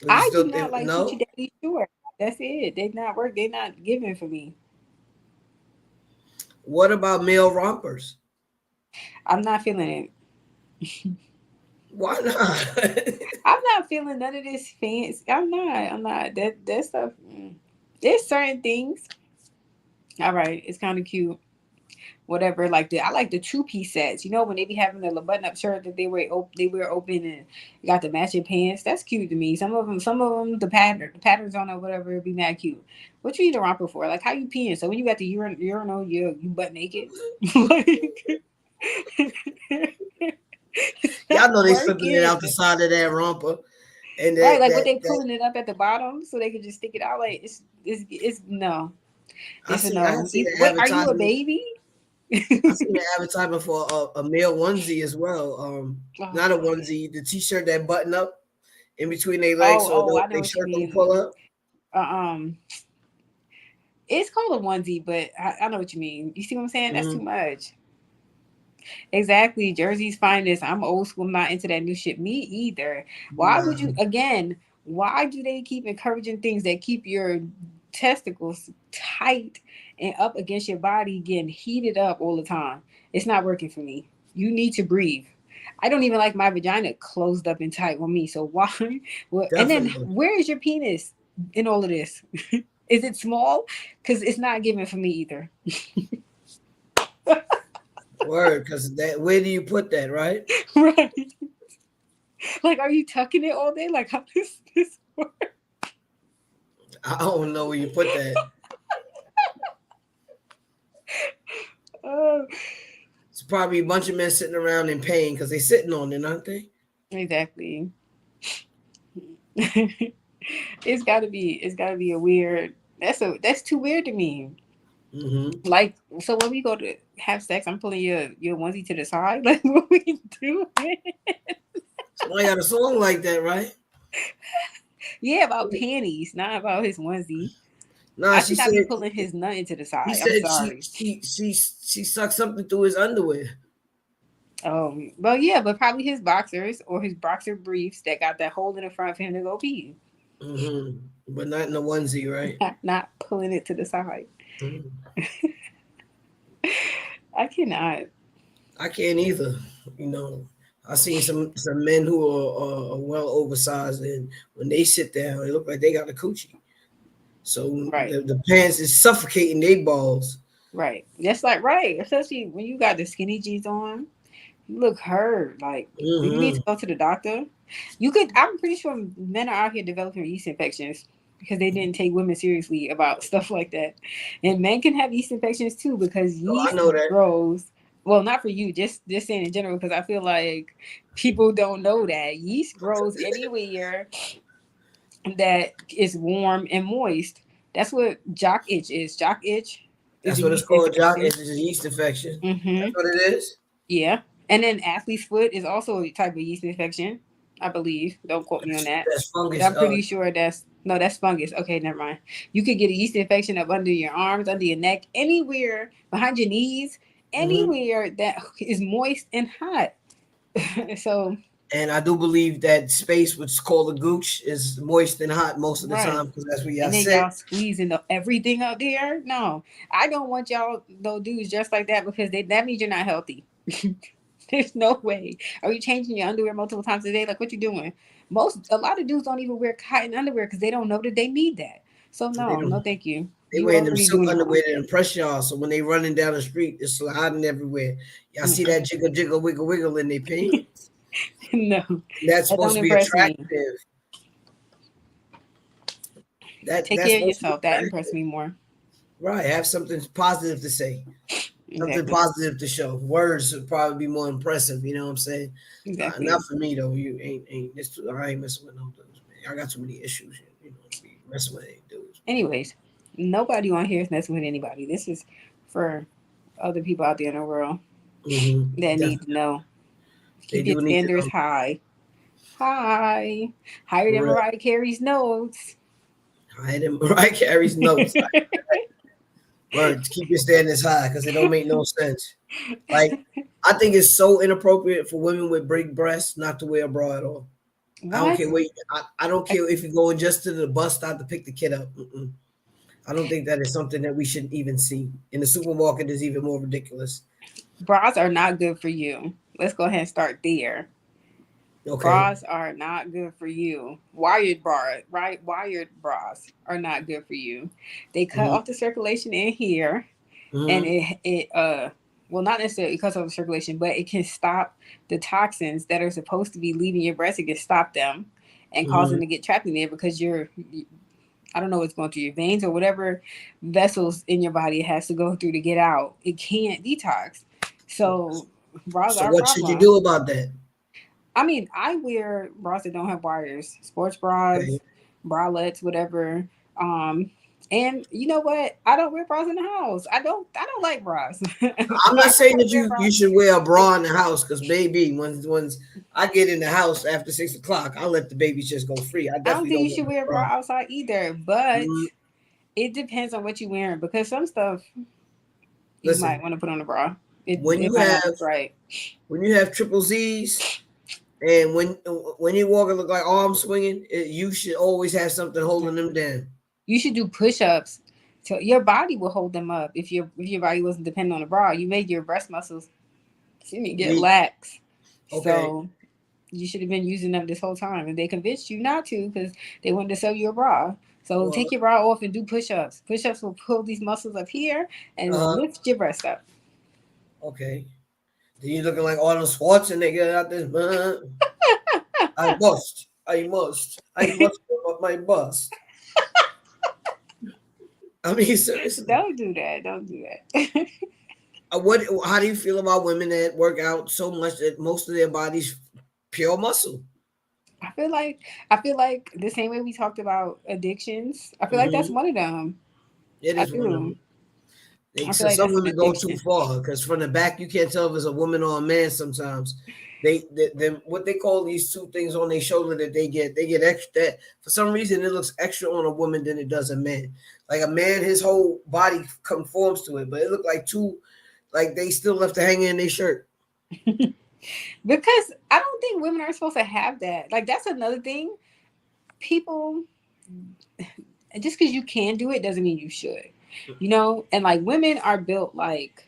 I do not like hoochie daddy shorts. That's it. They not work. They not giving for me. What about male rompers? I'm not feeling it. Why not? I'm not feeling none of this fancy. I'm not. That stuff. There's certain things. All right, it's kind of cute. Whatever, I like the 2-piece sets. You know, when they be having the button-up shirt that they wear open and got the matching pants. That's cute to me. Some of them, the patterns on it, whatever, it'd be mad cute. What you need a romper for? Like, how you peeing? So when you got the urinal, you butt naked. Y'all know they flipping it out the side of that romper, and right, like what they pulling it up at the bottom so they can just stick it out. Like it's no. It's a no. What, are you a baby? I seen the advertisement for a male onesie as well. Not a onesie, the t-shirt that button up. in between their legs, so I know their what you shirt don't mean. pull up. It's called a onesie, but I know what you mean. You see what I'm saying? That's too much. Exactly. Jersey's finest. I'm old school. I'm not into that new shit. Me either. Why would you, again, why do they keep encouraging things that keep your testicles tight and up against your body getting heated up all the time? It's not working for me. You need to breathe. I don't even like my vagina closed up and tight on me. So why? Well, and then where is your penis in all of this? Is it small? Because it's not giving for me either. Word, because that, where do you put that, right? Right. Like, are you tucking it all day? Like, how does this work? I don't know where you put that. It's probably a bunch of men sitting around in pain because they're sitting on it, aren't they? Exactly. It's gotta be a weird. That's too weird to me. Mm-hmm. Like, so when we go to have sex, I'm pulling your onesie to the side. Like, what we doing? Somebody got a song like that, right? Yeah, about panties, not about his onesie. Nah, she said be pulling his nut into the side. He said I'm sorry. she sucked something through his underwear. Oh, well, yeah, but probably his boxers or his boxer briefs that got that hole in the front for him to go pee. Mm-hmm. But not in the onesie, right? Not pulling it to the side. Mm-hmm. I cannot. I can't either. You know, I've seen some men who are well oversized, and when they sit down, they look like they got a coochie. So the pants is suffocating their balls. Right. That's like, right. Especially when you got the skinny jeans on. You look hurt. Like, you need to go to the doctor. I'm pretty sure men are out here developing yeast infections because they didn't take women seriously about stuff like that. And men can have yeast infections too because yeast grows. Well, not for you, just saying in general, because I feel like people don't know that yeast grows anywhere that is warm and moist. That's what jock itch is. Jock itch. That's what it's called. Jock itch is a yeast infection. Mm-hmm. That's what it is. Yeah. And then athlete's foot is also a type of yeast infection, I believe. Don't quote me on that. That's fungus. But I'm pretty sure that's fungus. Okay, never mind. You could get a yeast infection up under your arms, under your neck, anywhere behind your knees, anywhere that is moist and hot. So. And I do believe that space, which is called the gooch, is moist and hot most of the time because that's where y'all sit. And then y'all squeezing everything up there. No, I don't want y'all dudes just like that because that means you're not healthy. There's no way. Are you changing your underwear multiple times a day? Like, what you doing? A lot of dudes don't even wear cotton underwear because they don't know that they need that. So no, thank you. They wearing them silk underwear to impress y'all. So when they running down the street, it's sliding everywhere. Y'all see that jiggle, jiggle, wiggle, wiggle in their pants? No, that's supposed to be attractive. Take care of yourself. That impressed me more. Right. Have something positive to say. Something positive to show. Words would probably be more impressive. You know what I'm saying? Exactly. Not for me though. You ain't. This. I ain't messing with no dudes, man. I got too many issues. You know, be messing with any dudes. Anyways, nobody on here is messing with anybody. This is for other people out there in the world that need to know. Keep your standards high. Higher than Mariah Carey's notes. Higher than Mariah Carey's notes. Words, keep your standards high because it don't make no sense. Like, I think it's so inappropriate for women with big breasts not to wear a bra at all. What? I don't care where I don't care if you're going just to the bus stop to pick the kid up. I don't think that is something that we should even see. In the supermarket is even more ridiculous. Bras are not good for you. Let's go ahead and start there. Okay. Bras are not good for you. Wired bras, right? Wired bras are not good for you. They cut off the circulation in here, and it well, not necessarily because of the circulation, but it can stop the toxins that are supposed to be leaving your breast. It can stop them and cause them to get trapped in there because I don't know what's going through your veins or whatever vessels in your body it has to go through to get out. It can't detox. So bras are a what problem. Should you do about that? I mean, I wear bras that don't have wires, sports bras, bralettes, whatever. And you know what? I don't wear bras in the house. I don't like bras. I'm not saying that you should wear a bra in the house, because baby, when I get in the house after 6 o'clock, I'll let the babies just go free. I I don't definitely think don't you should want wear a bra outside either, but Mhm. it depends on what you're wearing, because some stuff you Listen, might want to put on a bra. It when you might not have look right. triple Z's, and when you walk and look like arm swinging, you should always have something holding them down. You should do push-ups. So your body will hold them up. If your body wasn't dependent on a bra, you made your breast muscles get We- lax. Okay. So you should have been using them this whole time, and they convinced you not to because they wanted to sell you a bra. So Well- take your bra off and do push-ups. Push-ups will pull these muscles up here and lift your breast up. Okay. Then you looking like Arnold Schwarzenegger out there. I must put up my bust. I mean, seriously. Don't do that. Don't do that. How do you feel about women that work out so much that most of their body's pure muscle? I feel like the same way we talked about addictions. I feel like that's one of them. It is one of them. I feel So like some that's an women go addiction. too far, because from the back you can't tell if it's a woman or a man. Sometimes they what they call these two things on their shoulder that they get extra. That for some reason it looks extra on a woman than it does a man. Like a man, his whole body conforms to it, but it looked like they still left to hang in their shirt. Because I don't think women are supposed to have that. Like, that's another thing. People, just because you can do it doesn't mean you should. You know? And like women are built like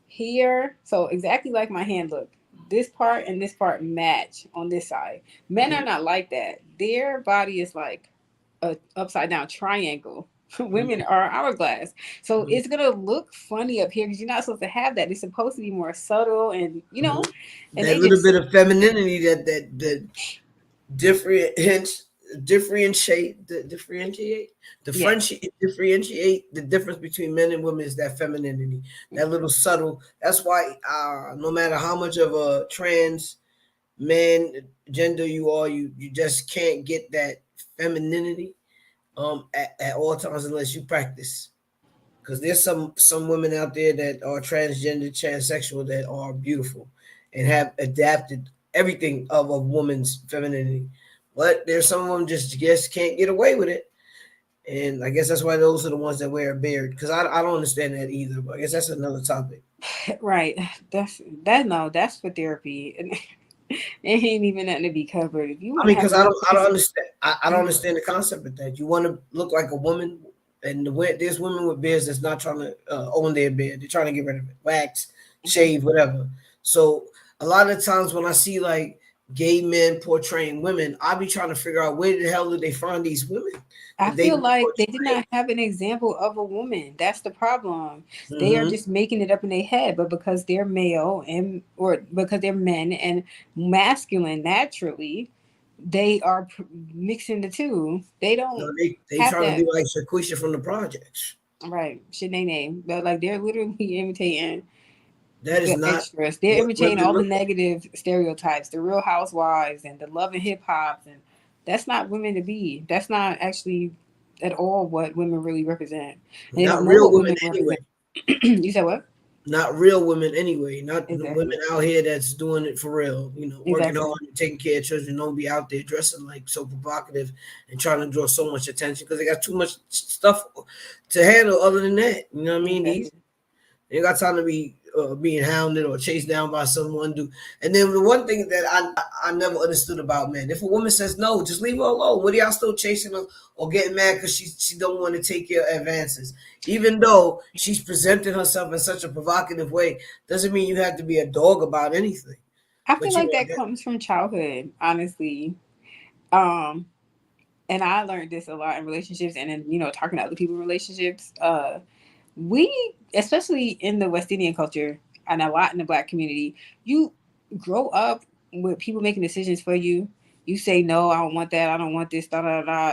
here. So exactly like my hand look. This part and this part match on this side. Men are not like that. Their body is like a upside down triangle. Women are hourglass. So it's gonna look funny up here because you're not supposed to have that. It's supposed to be more subtle and you know, and that little bit of femininity that differentiate the difference between men and women is that femininity, that little subtle. That's why no matter how much of a trans man gender you are, you just can't get that femininity at all times unless you practice. Because there's some women out there that are transgender, transsexual, that are beautiful and have adapted everything of a woman's femininity. But there's some of them just can't get away with it. And I guess that's why those are the ones that wear a beard. Because I don't understand that either. But I guess that's another topic. Right. That's for therapy. And it ain't even nothing to be covered. If you because I don't understand. I don't understand the concept of that. You want to look like a woman, and there's women with beards that's not trying to own their beard. They're trying to get rid of it, wax, shave, whatever. So a lot of the times when I see like gay men portraying women, I be trying to figure out where the hell did they find these women? I feel like they did not have an example of a woman. That's the problem. They are just making it up in their head, but because they're male or because they're men and masculine naturally, they are mixing the two. They don't. No, they trying to be like Shaquisha from the projects, right? Shanae, but like they're literally imitating. That is not. Extras. They're imitating all the negative stereotypes, the Real Housewives and the Love and Hip Hop, and that's not women to be. That's not actually at all what women really represent. And not real women anyway. You said what? Not real women anyway. Not the women out here that's doing it for real. You know, working hard and taking care of children. Don't be out there dressing like so provocative and trying to draw so much attention because they got too much stuff to handle. Other than that, you know what I mean? They got time to be being hounded or chased down by someone. And then the one thing that I never understood about men, if a woman says no, just leave her alone. What are y'all still chasing her or getting mad because she don't want to take your advances? Even though she's presenting herself in such a provocative way, doesn't mean you have to be a dog about anything. I feel like that comes from childhood, honestly. And I learned this a lot in relationships and in, talking to other people in relationships. We, especially in the West Indian culture and a lot in the Black community, you grow up with people making decisions for you. You say, no, I don't want that. I don't want this,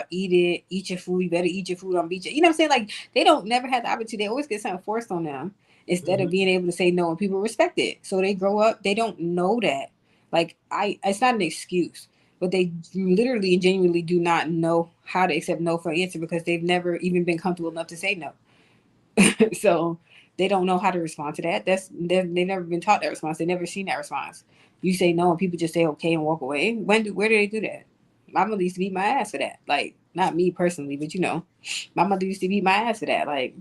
eat it, eat your food. You better eat your food on beach. You know what I'm saying? Like they don't never have the opportunity. They always get something forced on them instead of being able to say no and people respect it. So they grow up, they don't know that. Like it's not an excuse. but they literally and genuinely do not know how to accept no for an answer because they've never even been comfortable enough to say no. So they don't know how to respond to that. They've never been taught that response. They've never seen that response. You say no and people just say okay and walk away. Where do they do that? My mother used to beat my ass for that. Like, not me personally, but my mother used to beat my ass for that. Like,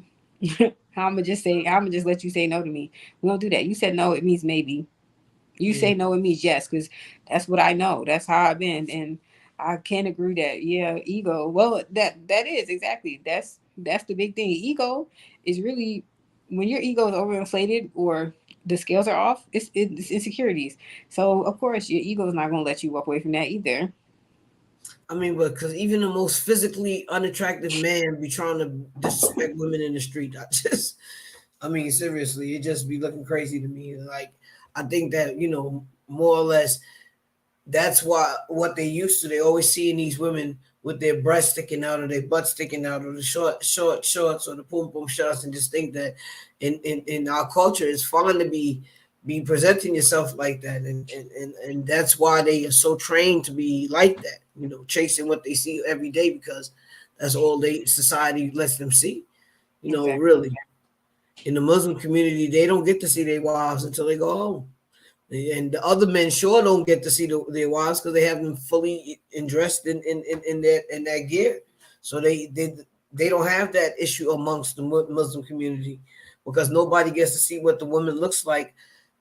how I'ma just let you say no to me. We don't do that. You said no, it means maybe. You say no, it means yes, because that's what I know. That's how I've been. And I can agree that, yeah, ego. Well, that is exactly. That's the big thing. Ego is really, when your ego is overinflated or the scales are off, it's insecurities. So of course your ego is not going to let you walk away from that either. I mean, but because even the most physically unattractive man be trying to disrespect women in the street. I mean, seriously, it just be looking crazy to me. Like, I think that, more or less, that's why what they used to. They always seeing these women with their breasts sticking out or their butt sticking out or the short shorts or the pom pom shorts, and just think that in our culture it's fun to be presenting yourself like that, and that's why they are so trained to be like that. Chasing what they see every day because that's all society lets them see. Exactly. Really. In the Muslim community, they don't get to see their wives until they go home. And the other men sure don't get to see their wives because they have them fully dressed in that gear. So they don't have that issue amongst the Muslim community because nobody gets to see what the woman looks like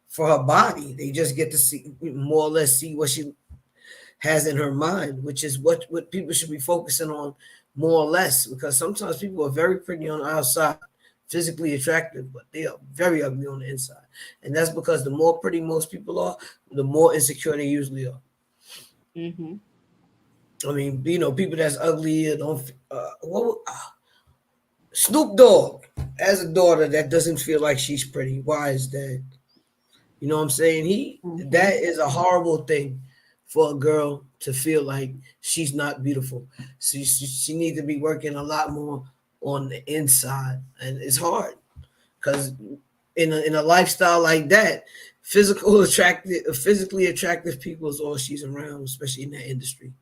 for her body. They just get to see, more or less, see what she has in her mind, which is what people should be focusing on more or less, because sometimes people are very pretty on the outside, physically attractive, but they are very ugly on the inside. And that's because the more pretty most people are, the more insecure they usually are. Mm-hmm. I mean, people that's ugly don't. Snoop Dogg has a daughter that doesn't feel like she's pretty. Why is that? You know what I'm saying? That is a horrible thing for a girl to feel like she's not beautiful. She needs to be working a lot more on the inside, and it's hard because in a lifestyle like that, physically attractive people is all she's around, especially in that industry.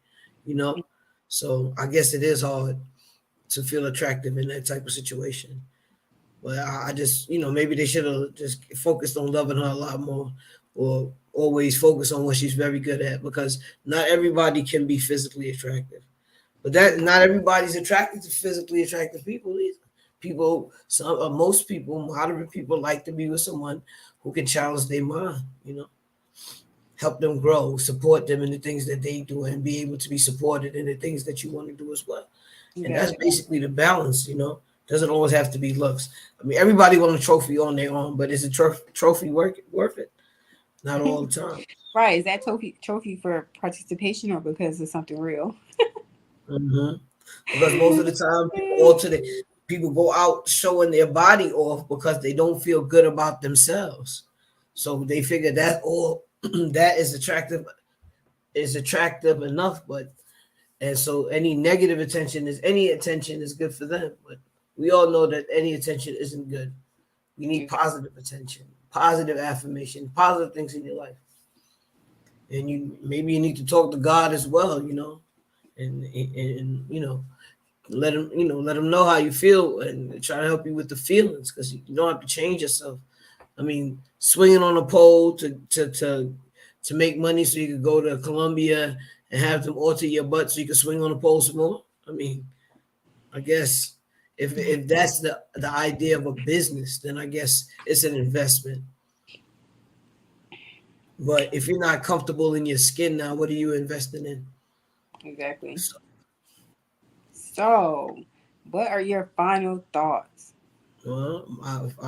So I guess it is hard to feel attractive in that type of situation. But I just, maybe they should have just focused on loving her a lot more, or always focus on what she's very good at, because not everybody can be physically attractive. But that not everybody's attracted to physically attractive people either. Most people, moderate people, like to be with someone who can challenge their mind, help them grow, support them in the things that they do, and be able to be supported in the things that you want to do as well. And that's basically the balance, Doesn't always have to be looks. I mean, everybody wants a trophy on their own, but is a trophy worth it? Not all the time. Right. Is that trophy for participation or because of something real? Mm-hmm. Because most of the time, people go out showing their body off because they don't feel good about themselves. So they figure that all that is attractive enough, and so any attention is good for them. But we all know that any attention isn't good. We need positive attention, positive affirmation, positive things in your life. And maybe you need to talk to God as well, and let him know how you feel and try to help you with the feelings, because you don't have to change yourself. I mean, swinging on a pole to make money so you could go to Colombia and have them alter your butt so you can swing on a pole some more. I mean, I guess if that's the idea of a business, then I guess it's an investment. But if you're not comfortable in your skin now, what are you investing in? Exactly. So what are your final thoughts? Well,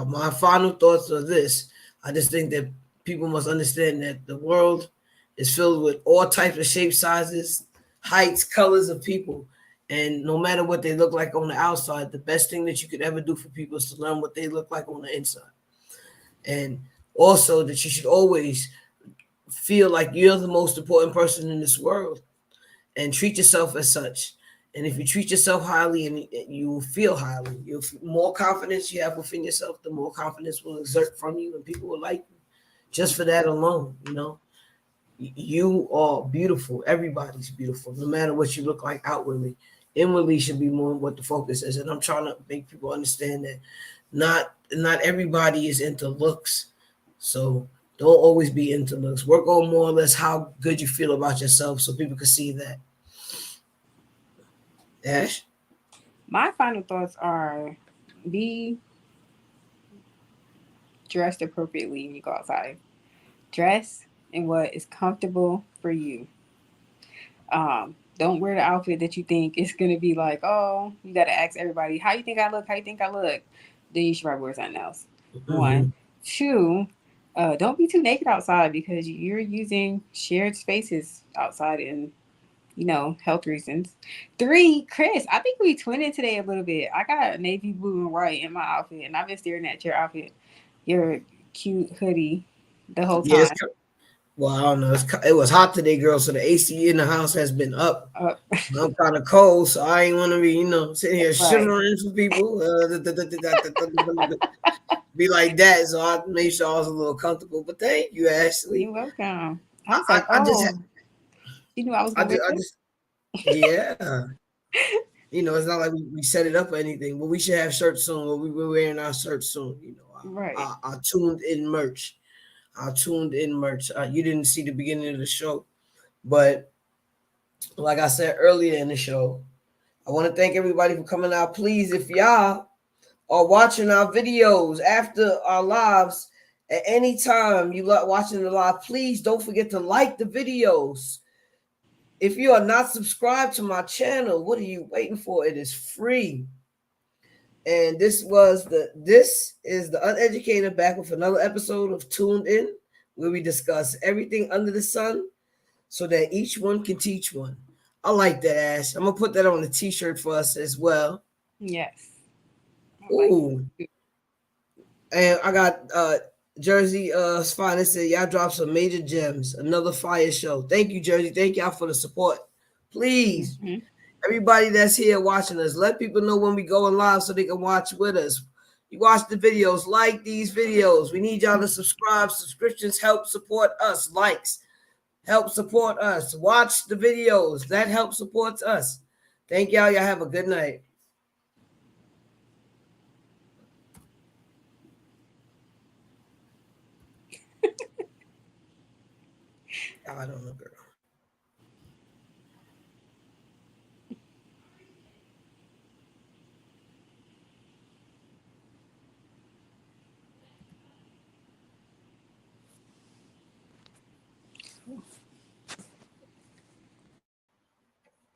my final thoughts are this. I just think that people must understand that the world is filled with all types of shapes, sizes, heights, colors of people. And no matter what they look like on the outside, the best thing that you could ever do for people is to learn what they look like on the inside. And also that you should always feel like you're the most important person in this world and treat yourself as such. And if you treat yourself highly, and you will feel highly, more confidence you have within yourself, the more confidence will exert from you, and people will like you just for that alone, You are beautiful. Everybody's beautiful, no matter what you look like outwardly. Inwardly should be more what the focus is. And I'm trying to make people understand that not everybody is into looks. So don't always be into looks. Work on more or less how good you feel about yourself so people can see that. Ash? My final thoughts are be dressed appropriately when you go outside. Dress in what is comfortable for you. Don't wear the outfit that you think is gonna be like, oh, you gotta ask everybody, how you think I look? How you think I look? Then you should probably wear something else. One. Two, don't be too naked outside because you're using shared spaces outside in, health reasons. Three, Chris, I think we twinning today a little bit. I got navy blue and white in my outfit, and I've been staring at your outfit, your cute hoodie, the whole time. Yes. Well, I don't know. It was hot today, girl. So the AC in the house has been up. I'm kind of cold, so I ain't want to be, sitting here shivering for people. Be like that. So I made sure I was a little comfortable. But thank you, Ashley. You're welcome. I was like, you knew I was going to yeah. It's not like we set it up or anything, but we should have shirts soon. We'll be wearing our shirts soon. Right. Our tuned in merch. You didn't see the beginning of the show, but like I said earlier in the show, I want to thank everybody for coming out. Please, if y'all are watching our videos after our lives at any time you like watching the live, please don't forget to like the videos. If you are not subscribed to my channel, what are you waiting for? It is free. And this is the Uneducated back with another episode of Tuned In, where we discuss everything under the sun so that each one can teach one. I like that, Ash. I'm gonna put that on the t-shirt for us as well. Yes. Ooh. And I got Jersey Finest said y'all dropped some major gems. Another fire show. Thank you, Jersey. Thank y'all for the support. Please. Mm-hmm. Everybody that's here watching us, let people know when we go live so they can watch with us. You watch the videos, like these videos. We need y'all to subscribe. Subscriptions help support us. Likes help support us. Watch the videos. That helps support us. Thank y'all. Y'all have a good night. I don't know, girl.